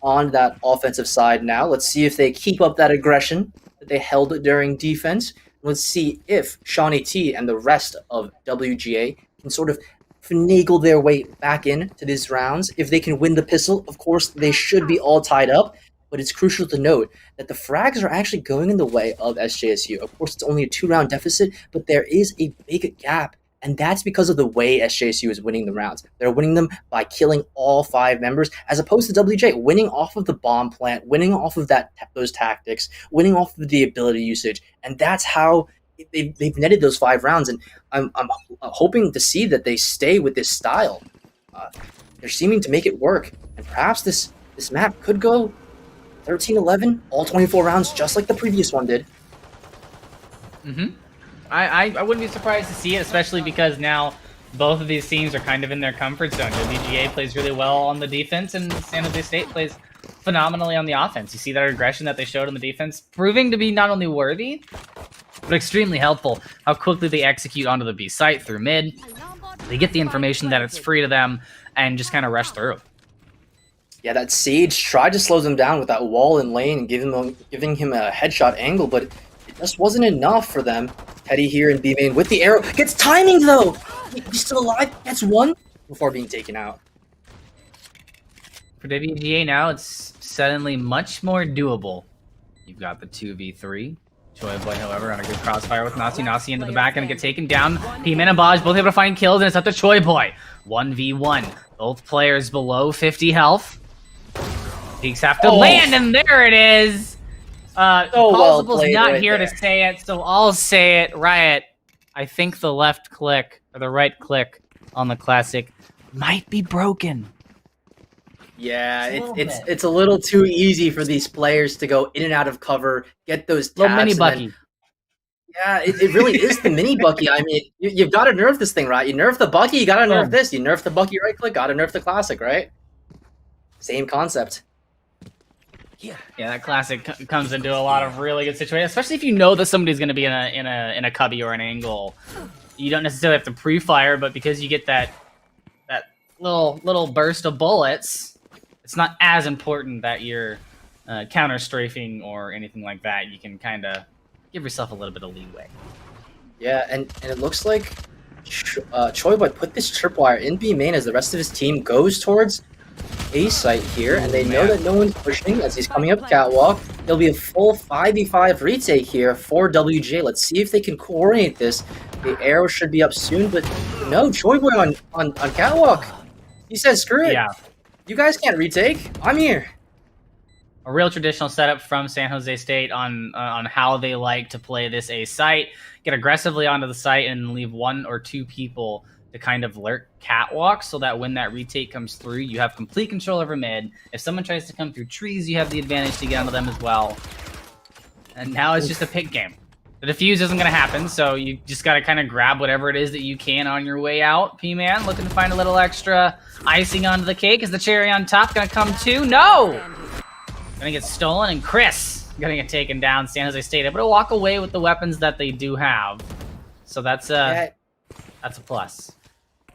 on that offensive side now. Let's see if they keep up that aggression that they held during defense. Let's see if Shawnee T and the rest of WGA can sort of finagle their way back into these rounds. If they can win the pistol, of course, they should be all tied up. But it's crucial to note that the frags are actually going in the way of SJSU. Of course, it's only a 2-round deficit, but there is a big gap. And that's because of the way SJSU is winning the rounds. They're winning them by killing all 5 members, as opposed to WJ winning off of the bomb plant, winning off of those tactics, winning off of the ability usage. And that's how they've netted those 5 rounds. And I'm hoping to see that they stay with this style. They're seeming to make it work. And perhaps this map could go 13-11, all 24 rounds, just like the previous one did. Mm-hmm. I wouldn't be surprised to see it, especially because now both of these teams are kind of in their comfort zone. WGA plays really well on the defense, and San Jose State plays phenomenally on the offense. You see that aggression that they showed on the defense, proving to be not only worthy, but extremely helpful. How quickly they execute onto the B site through mid. They get the information that it's free to them and just kind of rush through. Yeah, that Sage tried to slow them down with that wall in lane and giving him a headshot angle, but it just wasn't enough for them. Teddy here in B main with the arrow. Gets timing though! He's still alive, gets one before being taken out. For WGA now, it's suddenly much more doable. You've got the 2v3. Choiboy, however, on a good crossfire with Nasi. Nasi into the back, gonna get taken down. P-Man and Baj both able to find kills, and it's up to Choiboy. 1v1. Both players below 50 health. Peaks have to land, and there it is! Possible's not right here there to say it, so I'll say it. Riot, I think the left click, or the right click on the classic might be broken. Yeah, it's a little too easy for these players to go in and out of cover, get those taps. Little mini Bucky. Yeah, it really is the mini Bucky. I mean, you've got to nerf this thing, right? You nerf the Bucky, you got to nerf this. You nerf the Bucky right click, got to nerf the classic, right? Same concept. Yeah, that classic comes into a lot of really good situations, especially if you know that somebody's going to be in a cubby or an angle. You don't necessarily have to pre-fire, but because you get that little burst of bullets, it's not as important that you're counter strafing or anything like that. You can kind of give yourself a little bit of leeway. Yeah, and it looks like Choiboy put this tripwire in B main as the rest of his team goes towards A site here, and they know that no one's pushing as he's coming up catwalk. There'll be a full 5v5 retake here for WGA. Let's see if they can coordinate this. The arrow should be up soon, but no, Choiboy on catwalk. He says, screw it. Yeah. You guys can't retake. I'm here. A real traditional setup from San Jose State on how they like to play this A site. Get aggressively onto the site and leave one or two people to kind of lurk catwalk so that when that retake comes through, you have complete control over mid. If someone tries to come through trees, you have the advantage to get onto them as well. And now it's just a pick game. The defuse isn't going to happen, so you just got to kind of grab whatever it is that you can on your way out. P-Man looking to find a little extra icing onto the cake. Is the cherry on top going to come too? No! Going to get stolen, and Chris going to get taken down. San Jose State able to walk away with the weapons that they do have. So that's a plus.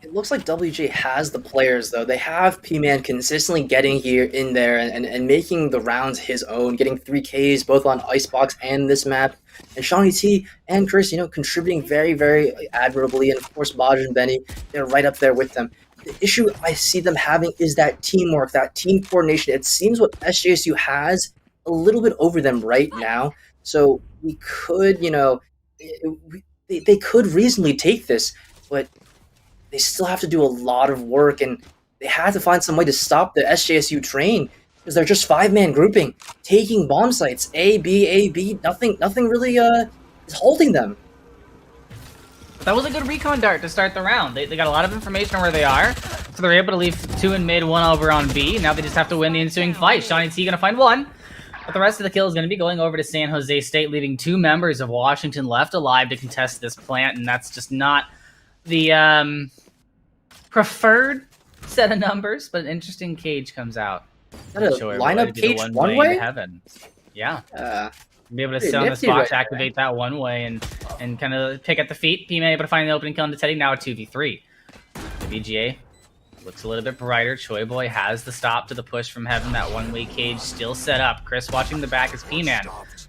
It looks like WJ has the players, though. They have P-Man consistently getting here in there and making the rounds his own, getting 3Ks both on Icebox and this map. And Shawnee T and Chris, contributing very, very admirably. And, of course, Baj and Benny, they're right up there with them. The issue I see them having is that teamwork, that team coordination. It seems what SJSU has a little bit over them right now. So we could, they could reasonably take this, but they still have to do a lot of work, and they had to find some way to stop the SJSU train because they're just 5-man grouping, taking bomb sites, A, B, nothing really is holding them. That was a good recon dart to start the round. They got a lot of information on where they are, so they're able to leave 2 in mid, 1 over on B. Now they just have to win the ensuing fight. Shawnee T gonna find 1, but the rest of the kill is gonna be going over to San Jose State, leaving 2 members of Washington left alive to contest this plant, and that's just not the preferred set of numbers, but an interesting cage comes out. Is that a lineup cage one way? Heaven. Yeah. Be able to sit on this box, activate that one way, and kind of pick at the feet. P-Man able to find the opening kill into Teddy. Now a 2v3. The VGA looks a little bit brighter. Choiboy has the stop to the push from Heaven. That one-way cage still set up. Chris watching the back as P-Man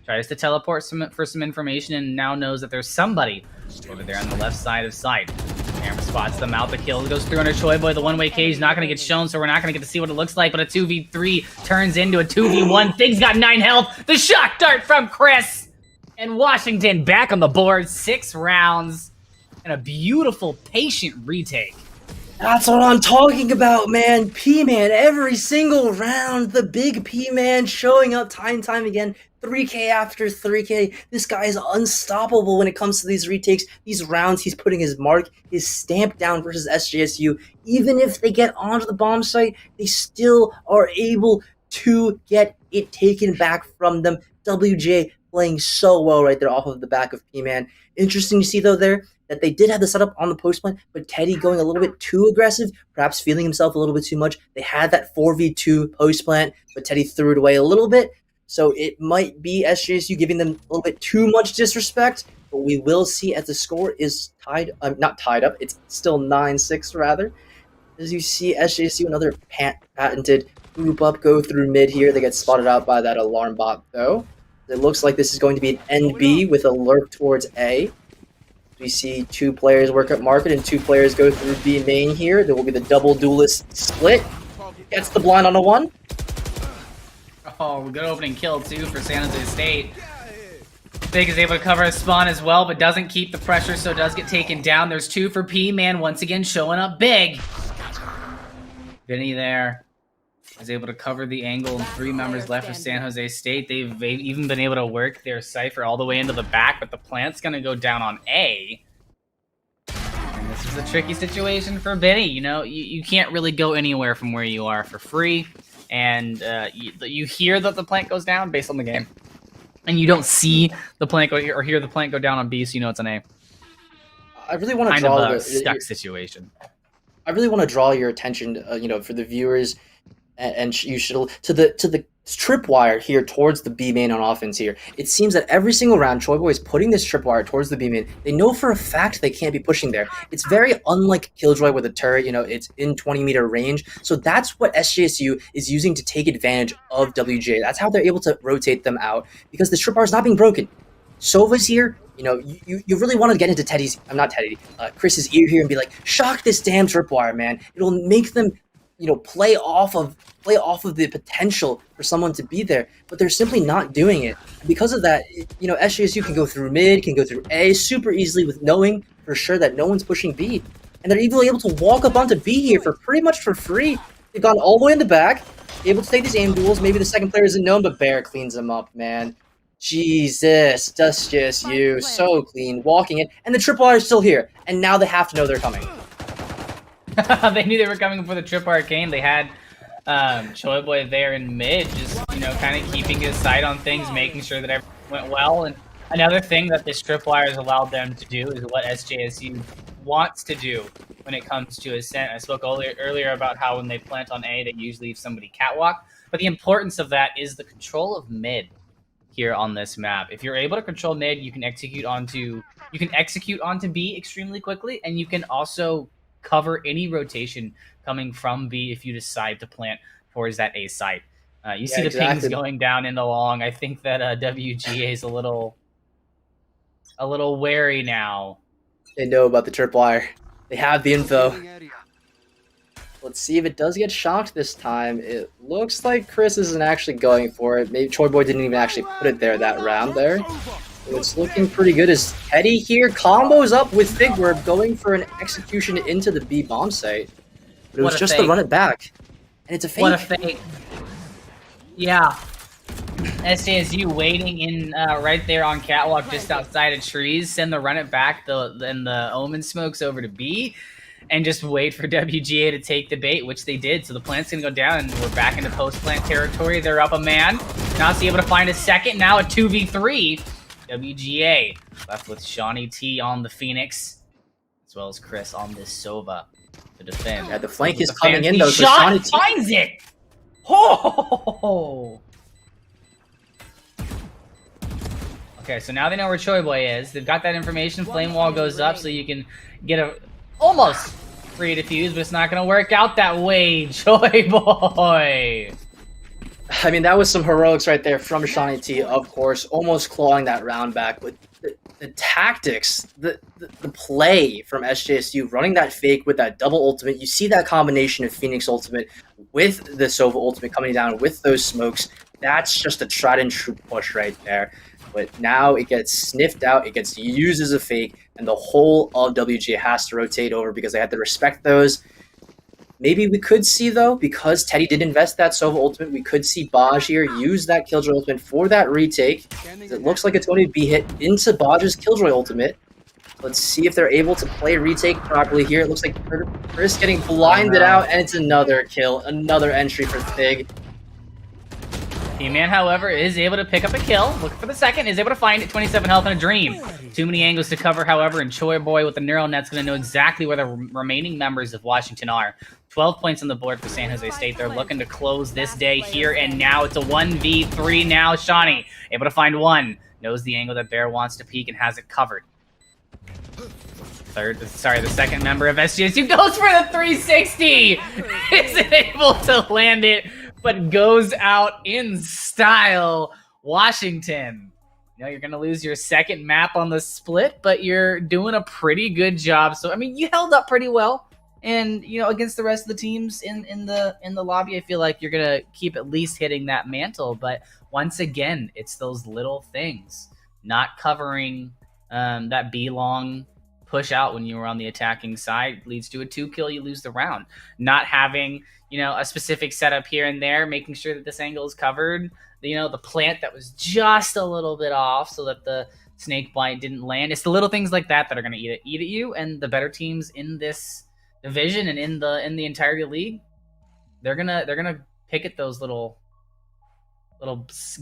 tries to teleport for some information and now knows that there's somebody over there on the left side of sight. Camera spots them out. The kill goes through under Choiboy. The one-way cage not going to get shown, so we're not going to get to see what it looks like, but a 2v3 turns into a 2v1. Thing's got 9 health. The shock dart from Chris. And Washington back on the board. 6 rounds and a beautiful, patient retake. That's what I'm talking about, man. P-Man, every single round, the big P-Man showing up time and time again. 3K after 3K. This guy is unstoppable when it comes to these retakes. These rounds, he's putting his mark, his stamp down versus SJSU. Even if they get onto the bomb site, they still are able to get it taken back from them. WJ playing so well right there off of the back of P-Man. Interesting to see, though, there, that they did have the setup on the post plant, but Teddy going a little bit too aggressive, perhaps feeling himself a little bit too much. They had that 4v2 post plant, but Teddy threw it away a little bit. So it might be SJSU giving them a little bit too much disrespect, but we will see as the score is not tied up, it's still 9-6 rather. As you see, SJSU, another patented group up, go through mid here. They get spotted out by that alarm bot, though. It looks like this is going to be an NB with a lurk towards A. We see 2 players work up market and 2 players go through B main here. There will be the double duelist split. Gets the blind on a 1. Oh, good opening kill, too, for San Jose State. Big is able to cover a spawn as well, but doesn't keep the pressure, so does get taken down. There's 2 for P. Man, once again, showing up big. Vinny there is able to cover the angle, and 3 members left for San Jose State. They've even been able to work their Cypher all the way into the back, but the plant's going to go down on A. And this is a tricky situation for Vinny. You know, you can't really go anywhere from where you are for free, and you hear that the plant goes down based on the game. And you don't see the plant go or hear the plant go down on B, so you know it's an A. I really want to Kind draw of a stuck situation. I really want to draw your attention, for the viewers, and you should to the tripwire here towards the B main on offense here. It seems that every single round, Choi Boy is putting this tripwire towards the B main. They know for a fact they can't be pushing there. It's very unlike Killjoy with a turret, it's in 20-meter range. So that's what SJSU is using to take advantage of WGA. That's how they're able to rotate them out, because the tripwire is not being broken. Sova's here. You really want to get into Chris's ear here and be like, shock this damn tripwire, man. It'll make them, play off of the potential for someone to be there, but they're simply not doing it. Because of that, SJSU can go through mid, can go through A super easily with knowing for sure that no one's pushing B. And they're even able to walk up onto B here for pretty much for free. They've gone all the way in the back, able to take these aim duels. Maybe the second player isn't known, but Bear cleans them up, man. Jesus, that's just you. So clean, walking in, and the tripwire is still here. And now they have to know they're coming. They knew they were coming before the tripwire came. They had Choi Boy there in mid, just kind of keeping his sight on things, making sure that everything went well. And another thing that this tripwire has allowed them to do is what SJSU wants to do when it comes to Ascent. I spoke earlier about how when they plant on A, they usually leave somebody catwalk. But the importance of that is the control of mid here on this map. If you're able to control mid, you can execute onto B extremely quickly, and you can also cover any rotation coming from B if you decide to plant towards that A site. You see the pings going down in the long. I think that WGA is a little wary now. They know about the tripwire. They have the info. Let's see if it does get shocked this time. It looks like Chris isn't actually going for it. Maybe Choi Boy didn't even actually put it there that round there. It's looking pretty good as Teddy here combos up with Figward, going for an execution into the B bomb site. But it was just to run it back. And it's a fake. What a fake. Yeah. SJSU waiting in right there on catwalk just outside of trees. Send the run it back, then the Omen smokes over to B. And just wait for WGA to take the bait, which they did. So the plant's going to go down, and we're back into post-plant territory. They're up a man. Not able to find a second. Now a 2v3. WGA left with Shawnee T on the Phoenix, as well as Chris on this Sova to defend. Yeah, the flank is coming in, though. So Shawnee T finds it! Oh! Okay, so now they know where Choi Boy is. They've got that information. Flame wall goes up, so you can get a almost free defuse, but it's not going to work out that way, Choi Boy. I mean, that was some heroics right there from Shawnee T, of course, almost clawing that round back. But the tactics, the play from SJSU, running that fake with that double ultimate, you see that combination of Phoenix ultimate with the Sova ultimate coming down with those smokes. That's just a tried and true push right there. But now it gets sniffed out, it gets used as a fake, and the whole of WGA has to rotate over because they have to respect those. Maybe we could see, though, because Teddy did invest that Sova ultimate, we could see Baj here use that Killjoy ultimate for that retake. It looks like it's going to be hit into Baj's Killjoy ultimate. Let's see if they're able to play retake properly here. It looks like Chris getting blinded out, and it's another kill, another entry for Fig. He-Man, however, is able to pick up a kill. Looking for the second, is able to find it. 27 health and a dream. Too many angles to cover, however, and Choi Boy with the neural net's going to know exactly where the remaining members of Washington are. 12 points on the board for San Jose State. They're looking to close this day here and now. It's a 1v3 now. Shawnee able to find one. Knows the angle that Bear wants to peek and has it covered. the second member of SJSU goes for the 360. Isn't able to land it, but goes out in style. Washington, you know, you're going to lose your second map on the split, but you're doing a pretty good job. So, I mean, you held up pretty well. And, you know, against the rest of the teams in the lobby, I feel like you're going to keep at least hitting that mantle. But once again, it's those little things. Not covering that B-long push out when you were on the attacking side leads to a 2-kill, you lose the round. Not having, you know, a specific setup here and there, making sure that this angle is covered. You know, the plant that was just a little bit off so that the snake bite didn't land. It's the little things like that that are going to eat at you. And the better teams in this division and in the entirety of the league, they're gonna pick at those little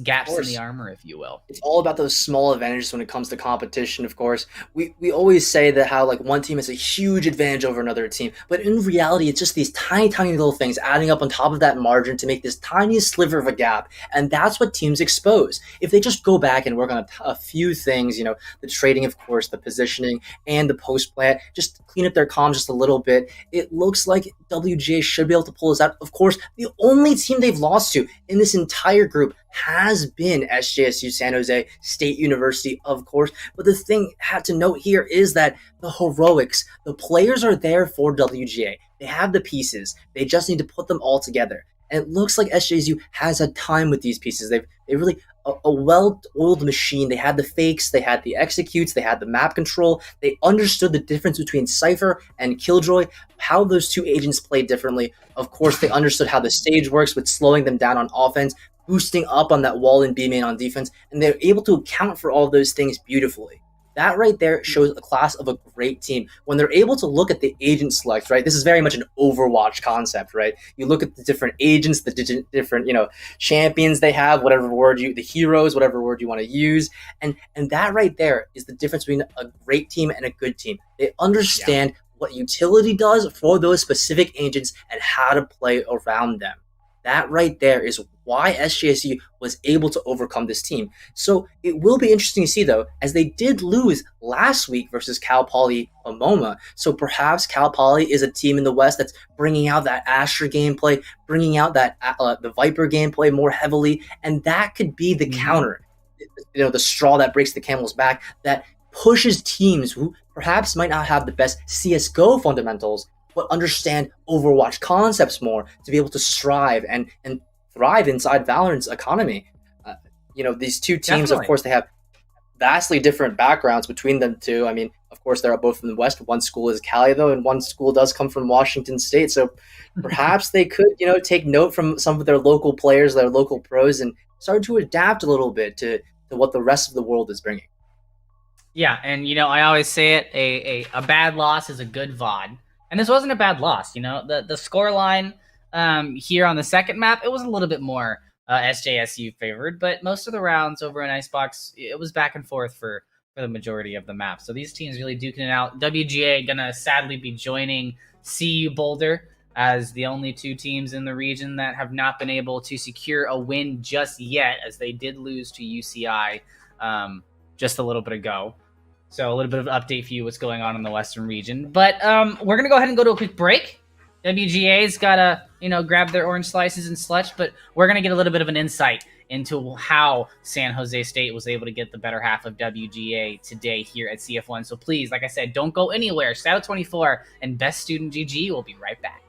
gaps in the armor, if you will. It's all about those small advantages when it comes to competition, of course. We always say that how like one team has a huge advantage over another team, but in reality, it's just these tiny little things adding up on top of that margin to make this tiny sliver of a gap, and that's what teams expose. If they just go back and work on a few things, you know, the trading, of course, the positioning, and the post plant, just clean up their comms just a little bit, it looks like WGA should be able to pull this out. Of course, the only team they've lost to in this entire group has been SJSU San Jose State University, of course. But the thing I have to note here is that the heroics, the players are there for WGA. They have the pieces. They just need to put them all together. And it looks like SJSU has a time with these pieces. They really a well-oiled machine. They had the fakes, they had the executes, they had the map control. They understood the difference between Cypher and Killjoy, how those two agents play differently. Of course, they understood how the stage works with slowing them down on offense, boosting up on that wall and B main on defense, and they're able to account for all those things beautifully. That right there shows a class of a great team. When they're able to look at the agent select, right? This is very much an Overwatch concept, right? You look at the different agents, the different, you know, champions they have, whatever word the heroes, whatever word you want to use. And that right there is the difference between a great team and a good team. They understand what utility does for those specific agents and how to play around them. That right there is why SJSU was able to overcome this team. So it will be interesting to see, though, as they did lose last week versus Cal Poly Pomona. So perhaps Cal Poly is a team in the West that's bringing out that Astra gameplay, bringing out that the Viper gameplay more heavily, and that could be the counter, you know, the straw that breaks the camel's back, that pushes teams who perhaps might not have the best CSGO fundamentals, but understand Overwatch concepts more to be able to strive and thrive inside Valorant's economy. You know, these two teams, Of course, they have vastly different backgrounds between them two. I mean, of course, they're both from the West. One school is Cali, though, and one school does come from Washington State. So perhaps they could, you know, take note from some of their local players, their local pros, and start to adapt a little bit to what the rest of the world is bringing. Yeah, and, you know, I always say it, a bad loss is a good VOD. And this wasn't a bad loss, you know. The score line here on the second map, it was a little bit more SJSU favored, but most of the rounds over in Icebox, it was back and forth for the majority of the map. So these teams really duking it out. WGA gonna sadly be joining CU Boulder as the only two teams in the region that have not been able to secure a win just yet, as they did lose to UCI just a little bit ago. So a little bit of an update for you what's going on in the Western region. But we're going to go ahead and go to a quick break. WGA's got to, you know, grab their orange slices and such, but we're going to get a little bit of an insight into how San Jose State was able to get the better half of WGA today here at CF1. So please, like I said, don't go anywhere. Shadow24 and Best Student GG will be right back.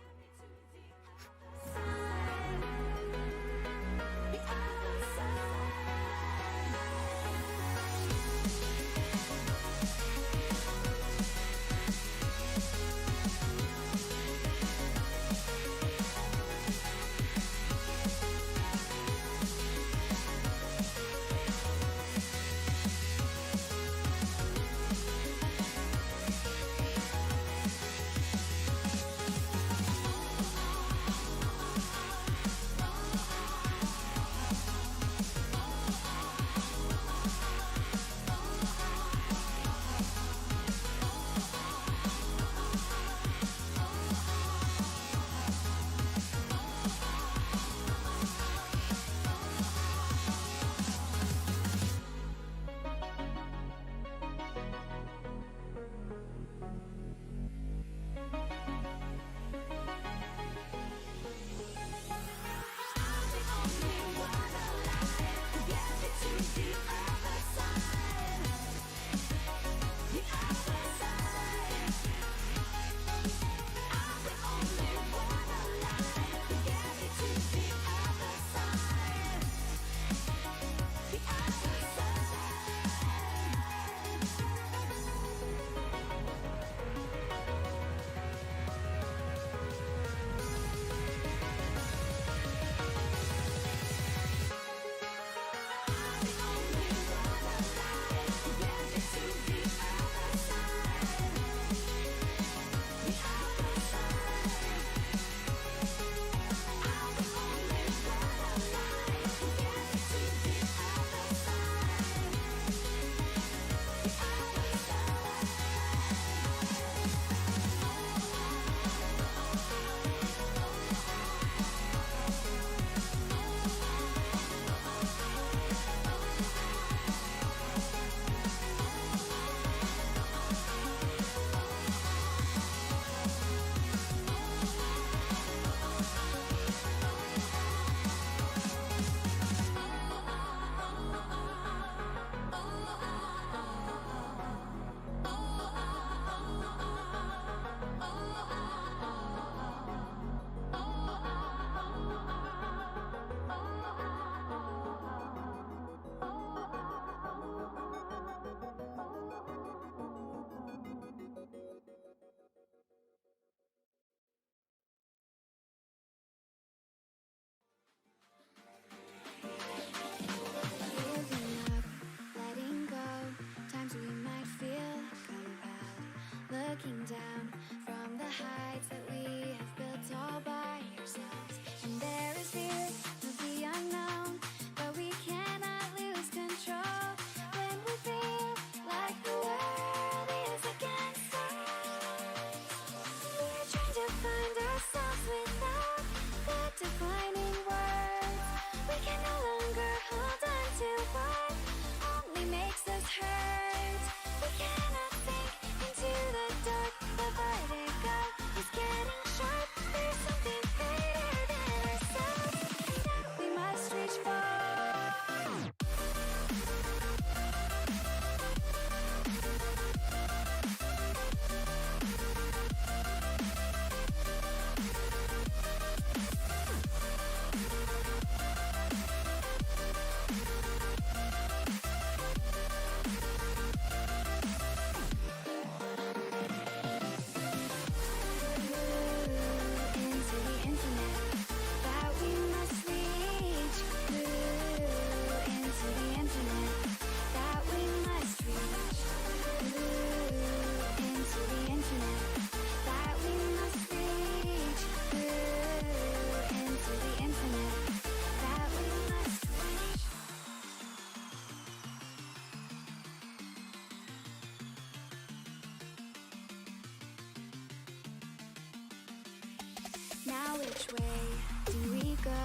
which way do we go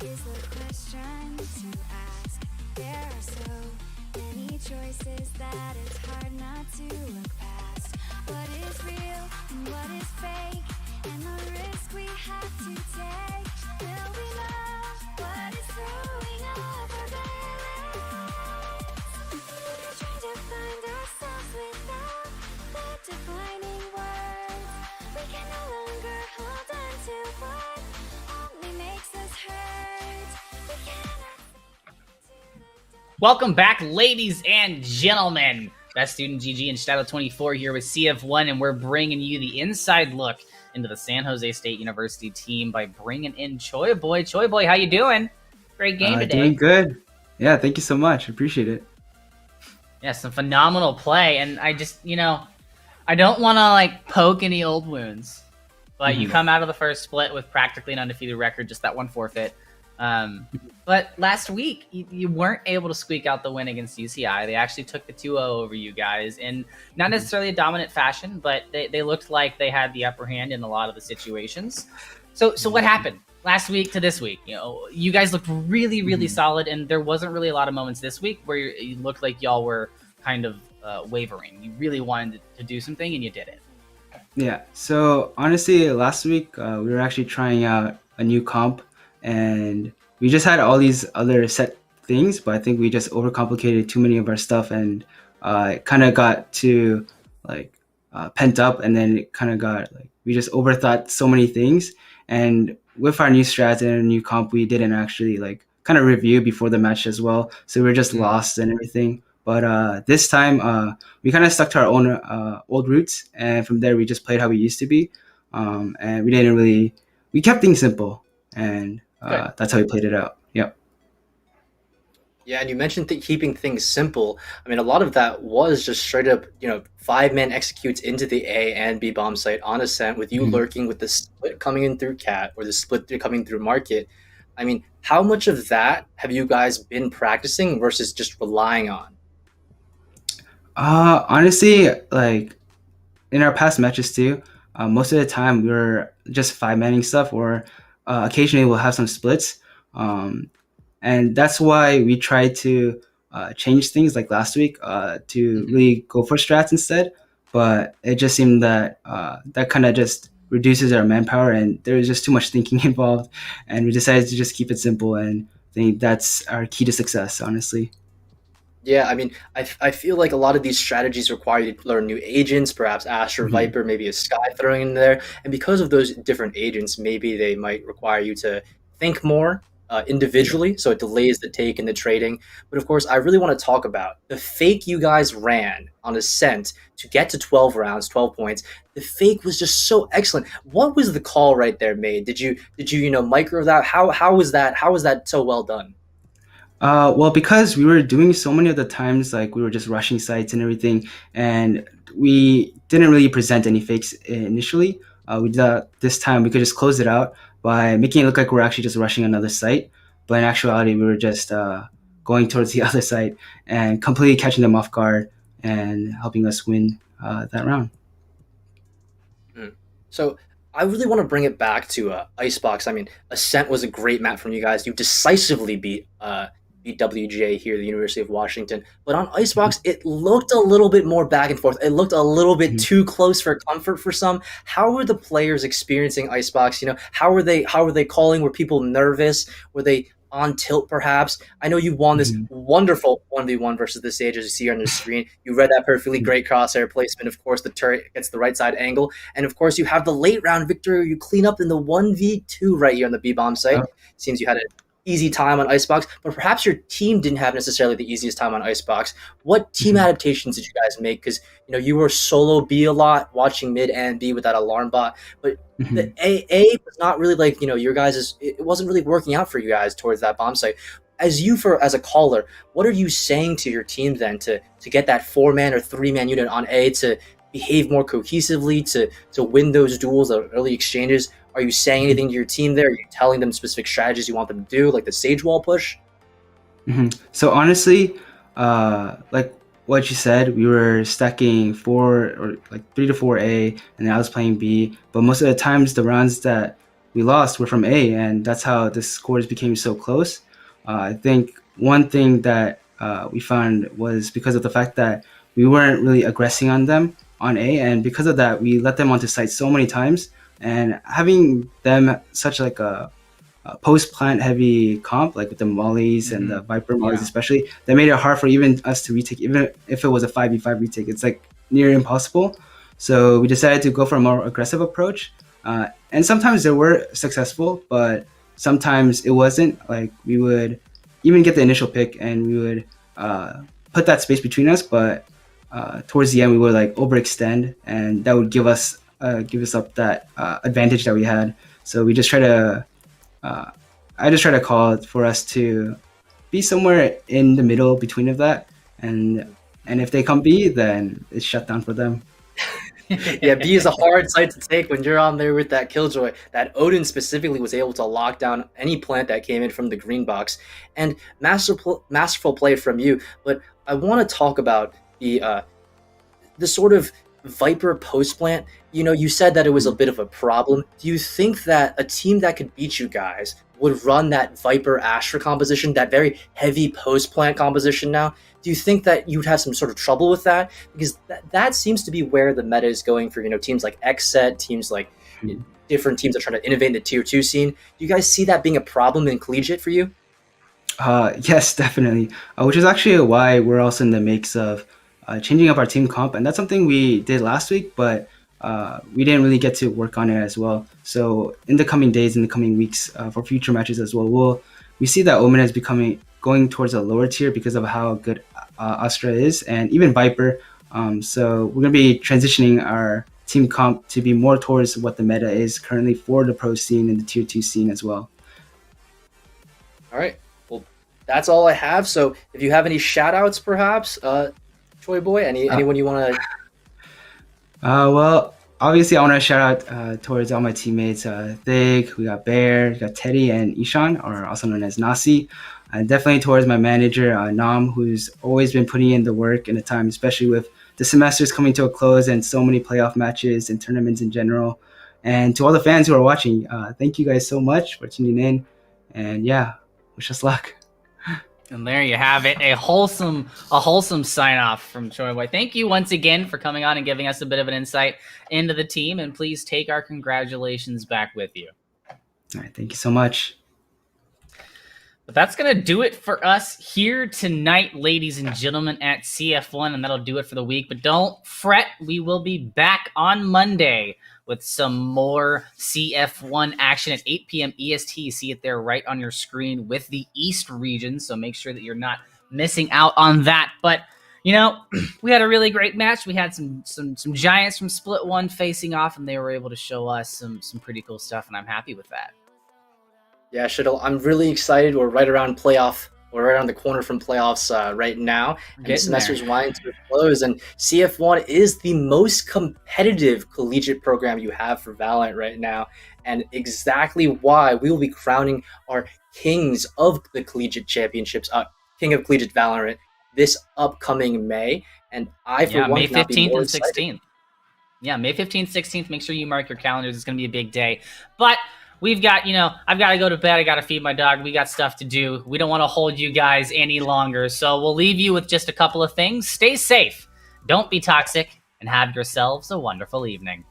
is the question to ask. There are so many choices that it's hard not to look past. What is real and what is fake, and the risk we have to take. Will we love what is throwing off our balance? We're trying to find ourselves without the defining words. We can no longer hold on to what only makes us hurt. We cannot think to the dark. Welcome back, ladies and gentlemen. Best Student GG and Shadow24 here with CF1, and we're bringing you the inside look into the San Jose State University team by bringing in Choi Boy. Choi Boy, how you doing? Great game today. Doing good. Yeah, thank you so much. Appreciate it. Yeah, some phenomenal play, and I just, I don't want to poke any old wounds, but you come out of the first split with practically an undefeated record, just that one forfeit. But last week, you weren't able to squeak out the win against UCI. They actually took the 2-0 over you guys in not necessarily a dominant fashion, but they looked like they had the upper hand in a lot of the situations. So what happened last week to this week? You guys looked really, really solid, and there wasn't really a lot of moments this week where you looked like y'all were kind of wavering. You really wanted to do something, and you did it. Yeah, so honestly, last week we were actually trying out a new comp, and we just had all these other set things, but I think we just overcomplicated too many of our stuff, and it kind of got too pent up, and then it kind of got we just overthought so many things. And with our new strats and our new comp, we didn't actually kind of review before the match as well, so we were just lost and everything. But this time we kind of stuck to our own old roots, and from there we just played how we used to be, and we kept things simple, and that's how we played it out. Yep. Yeah, and you mentioned keeping things simple. I mean, a lot of that was just straight up, 5-man executes into the A and B bomb site on Ascent, with you lurking with the split coming in through Cat or the split coming through Market. I mean, how much of that have you guys been practicing versus just relying on? Honestly, in our past matches too, most of the time we were just 5-manning stuff, or occasionally we'll have some splits. And that's why we try to change things like last week to really go for strats instead. But it just seemed that that kind of just reduces our manpower, and there was just too much thinking involved. And we decided to just keep it simple, and I think that's our key to success, honestly. Yeah, I mean, I feel like a lot of these strategies require you to learn new agents, perhaps Asher, Viper, maybe a Sky throwing in there. And because of those different agents, maybe they might require you to think more individually, so it delays the take and the trading. But of course, I really want to talk about the fake you guys ran on Ascent to get to 12 rounds, 12 points. The fake was just so excellent. What was the call right there made? Did you micro that? How was that so well done? Well, because we were doing so many of the times, we were just rushing sites and everything, and we didn't really present any fakes initially. We thought this time we could just close it out by making it look like we're actually just rushing another site, but in actuality, we were just going towards the other site and completely catching them off guard and helping us win that round. So I really want to bring it back to Icebox. I mean, Ascent was a great map from you guys. You decisively beat WGA here at the University of Washington. But on Icebox, it looked a little bit more back and forth. It looked a little bit too close for comfort for some. How were the players experiencing Icebox? How were they calling? Were people nervous? Were they on tilt perhaps? I know you won this wonderful 1v1 versus the Sage, as you see on the screen. You read that perfectly. Great crosshair placement. Of course, the turret gets the right side angle. And of course, you have the late round victory. You clean up in the 1v2 right here on the B-bomb site. Seems you had an easy time on Icebox, but perhaps your team didn't have necessarily the easiest time on Icebox. What team adaptations did you guys make? Because you were solo B a lot, watching mid and B with that alarm bot, but the A was not really your guys'. It wasn't really working out for you guys towards that bomb site. As a caller, what are you saying to your team then to get that 4-man or 3-man unit on A to behave more cohesively, to win those duels, the early exchanges? Are you saying anything to your team there? Are you telling them specific strategies you want them to do, like the Sage Wall push? So honestly, like what you said, we were stacking 3 to 4 A, and I was playing B. But most of the times, the rounds that we lost were from A, and that's how the scores became so close. I think one thing that we found was because of the fact that we weren't really aggressing on them on A, and because of that, we let them onto site so many times. And having them such like a post plant heavy comp, like with the mollies and the Viper mollies, especially, that made it hard for even us to retake. Even if it was a 5v5 retake, it's like near impossible. So we decided to go for a more aggressive approach. And sometimes they were successful, but sometimes it wasn't. Like we would even get the initial pick and we would put that space between us, but towards the end we would like overextend, and that would give us up that advantage that we had. So we just try to I just try to call for us to be somewhere in the middle between of that, and if they come B, then it's shut down for them. Yeah, B is a hard site to take when you're on there with that Killjoy. That Odin specifically was able to lock down any plant that came in from the green box, and masterful play from you. But I want to talk about the sort of Viper post plant. You know, you said that it was a bit of a problem. Do you think that a team that could beat you guys would run that Viper Astra composition, that very heavy post plant composition now? Do you think that you'd have some sort of trouble with that? Because that seems to be where the meta is going for, you know, teams like XSET, teams like different teams that are trying to innovate in the tier 2 scene. Do you guys see that being a problem in collegiate for you? Yes, definitely. Which is actually why we're also in the mix of changing up our team comp, and that's something we did last week, but we didn't really get to work on it as well. So in the coming days, in the coming weeks, for future matches as well, we see that Omen is going towards a lower tier because of how good Astra is, and even Viper. So we're going to be transitioning our team comp to be more towards what the meta is currently for the pro scene and the tier 2 scene as well. All right. Well, that's all I have. So if you have any shout outs, perhaps, Choi Boy, anyone you want to... Well, obviously I want to shout out towards all my teammates, Thig, we got Bear, we got Teddy, and Ishan, or also known as Nasi. Definitely towards my manager, Nam, who's always been putting in the work and the time, especially with the semesters coming to a close and so many playoff matches and tournaments in general. And to all the fans who are watching, thank you guys so much for tuning in. And yeah, wish us luck. And there you have it, a wholesome sign off from Choi Boy. Thank you once again for coming on and giving us a bit of an insight into the team, and please take our congratulations back with you. All right, thank you so much. But that's going to do it for us here tonight, ladies and gentlemen, at CF1, and that'll do it for the week. But don't fret, we will be back on Monday with some more CF1 action at 8 p.m. EST. You see it there right on your screen with the East region, so make sure that you're not missing out on that. But, you know, we had a really great match. We had some giants from Split 1 facing off, and they were able to show us some pretty cool stuff, and I'm happy with that. Yeah, Shuttle, I'm really excited. We're right around the corner from playoffs right now, and the semester's winding to a close. And CF1 is the most competitive collegiate program you have for Valorant right now, and exactly why we will be crowning our kings of the collegiate championships, king of collegiate Valorant, this upcoming May. And I, for one, May cannot 15th be more and 16th. excited. Yeah, May 15th, 16th. Make sure you mark your calendars. It's going to be a big day. But we've got, I've got to go to bed. I got to feed my dog. We got stuff to do. We don't want to hold you guys any longer. So we'll leave you with just a couple of things. Stay safe. Don't be toxic. And have yourselves a wonderful evening.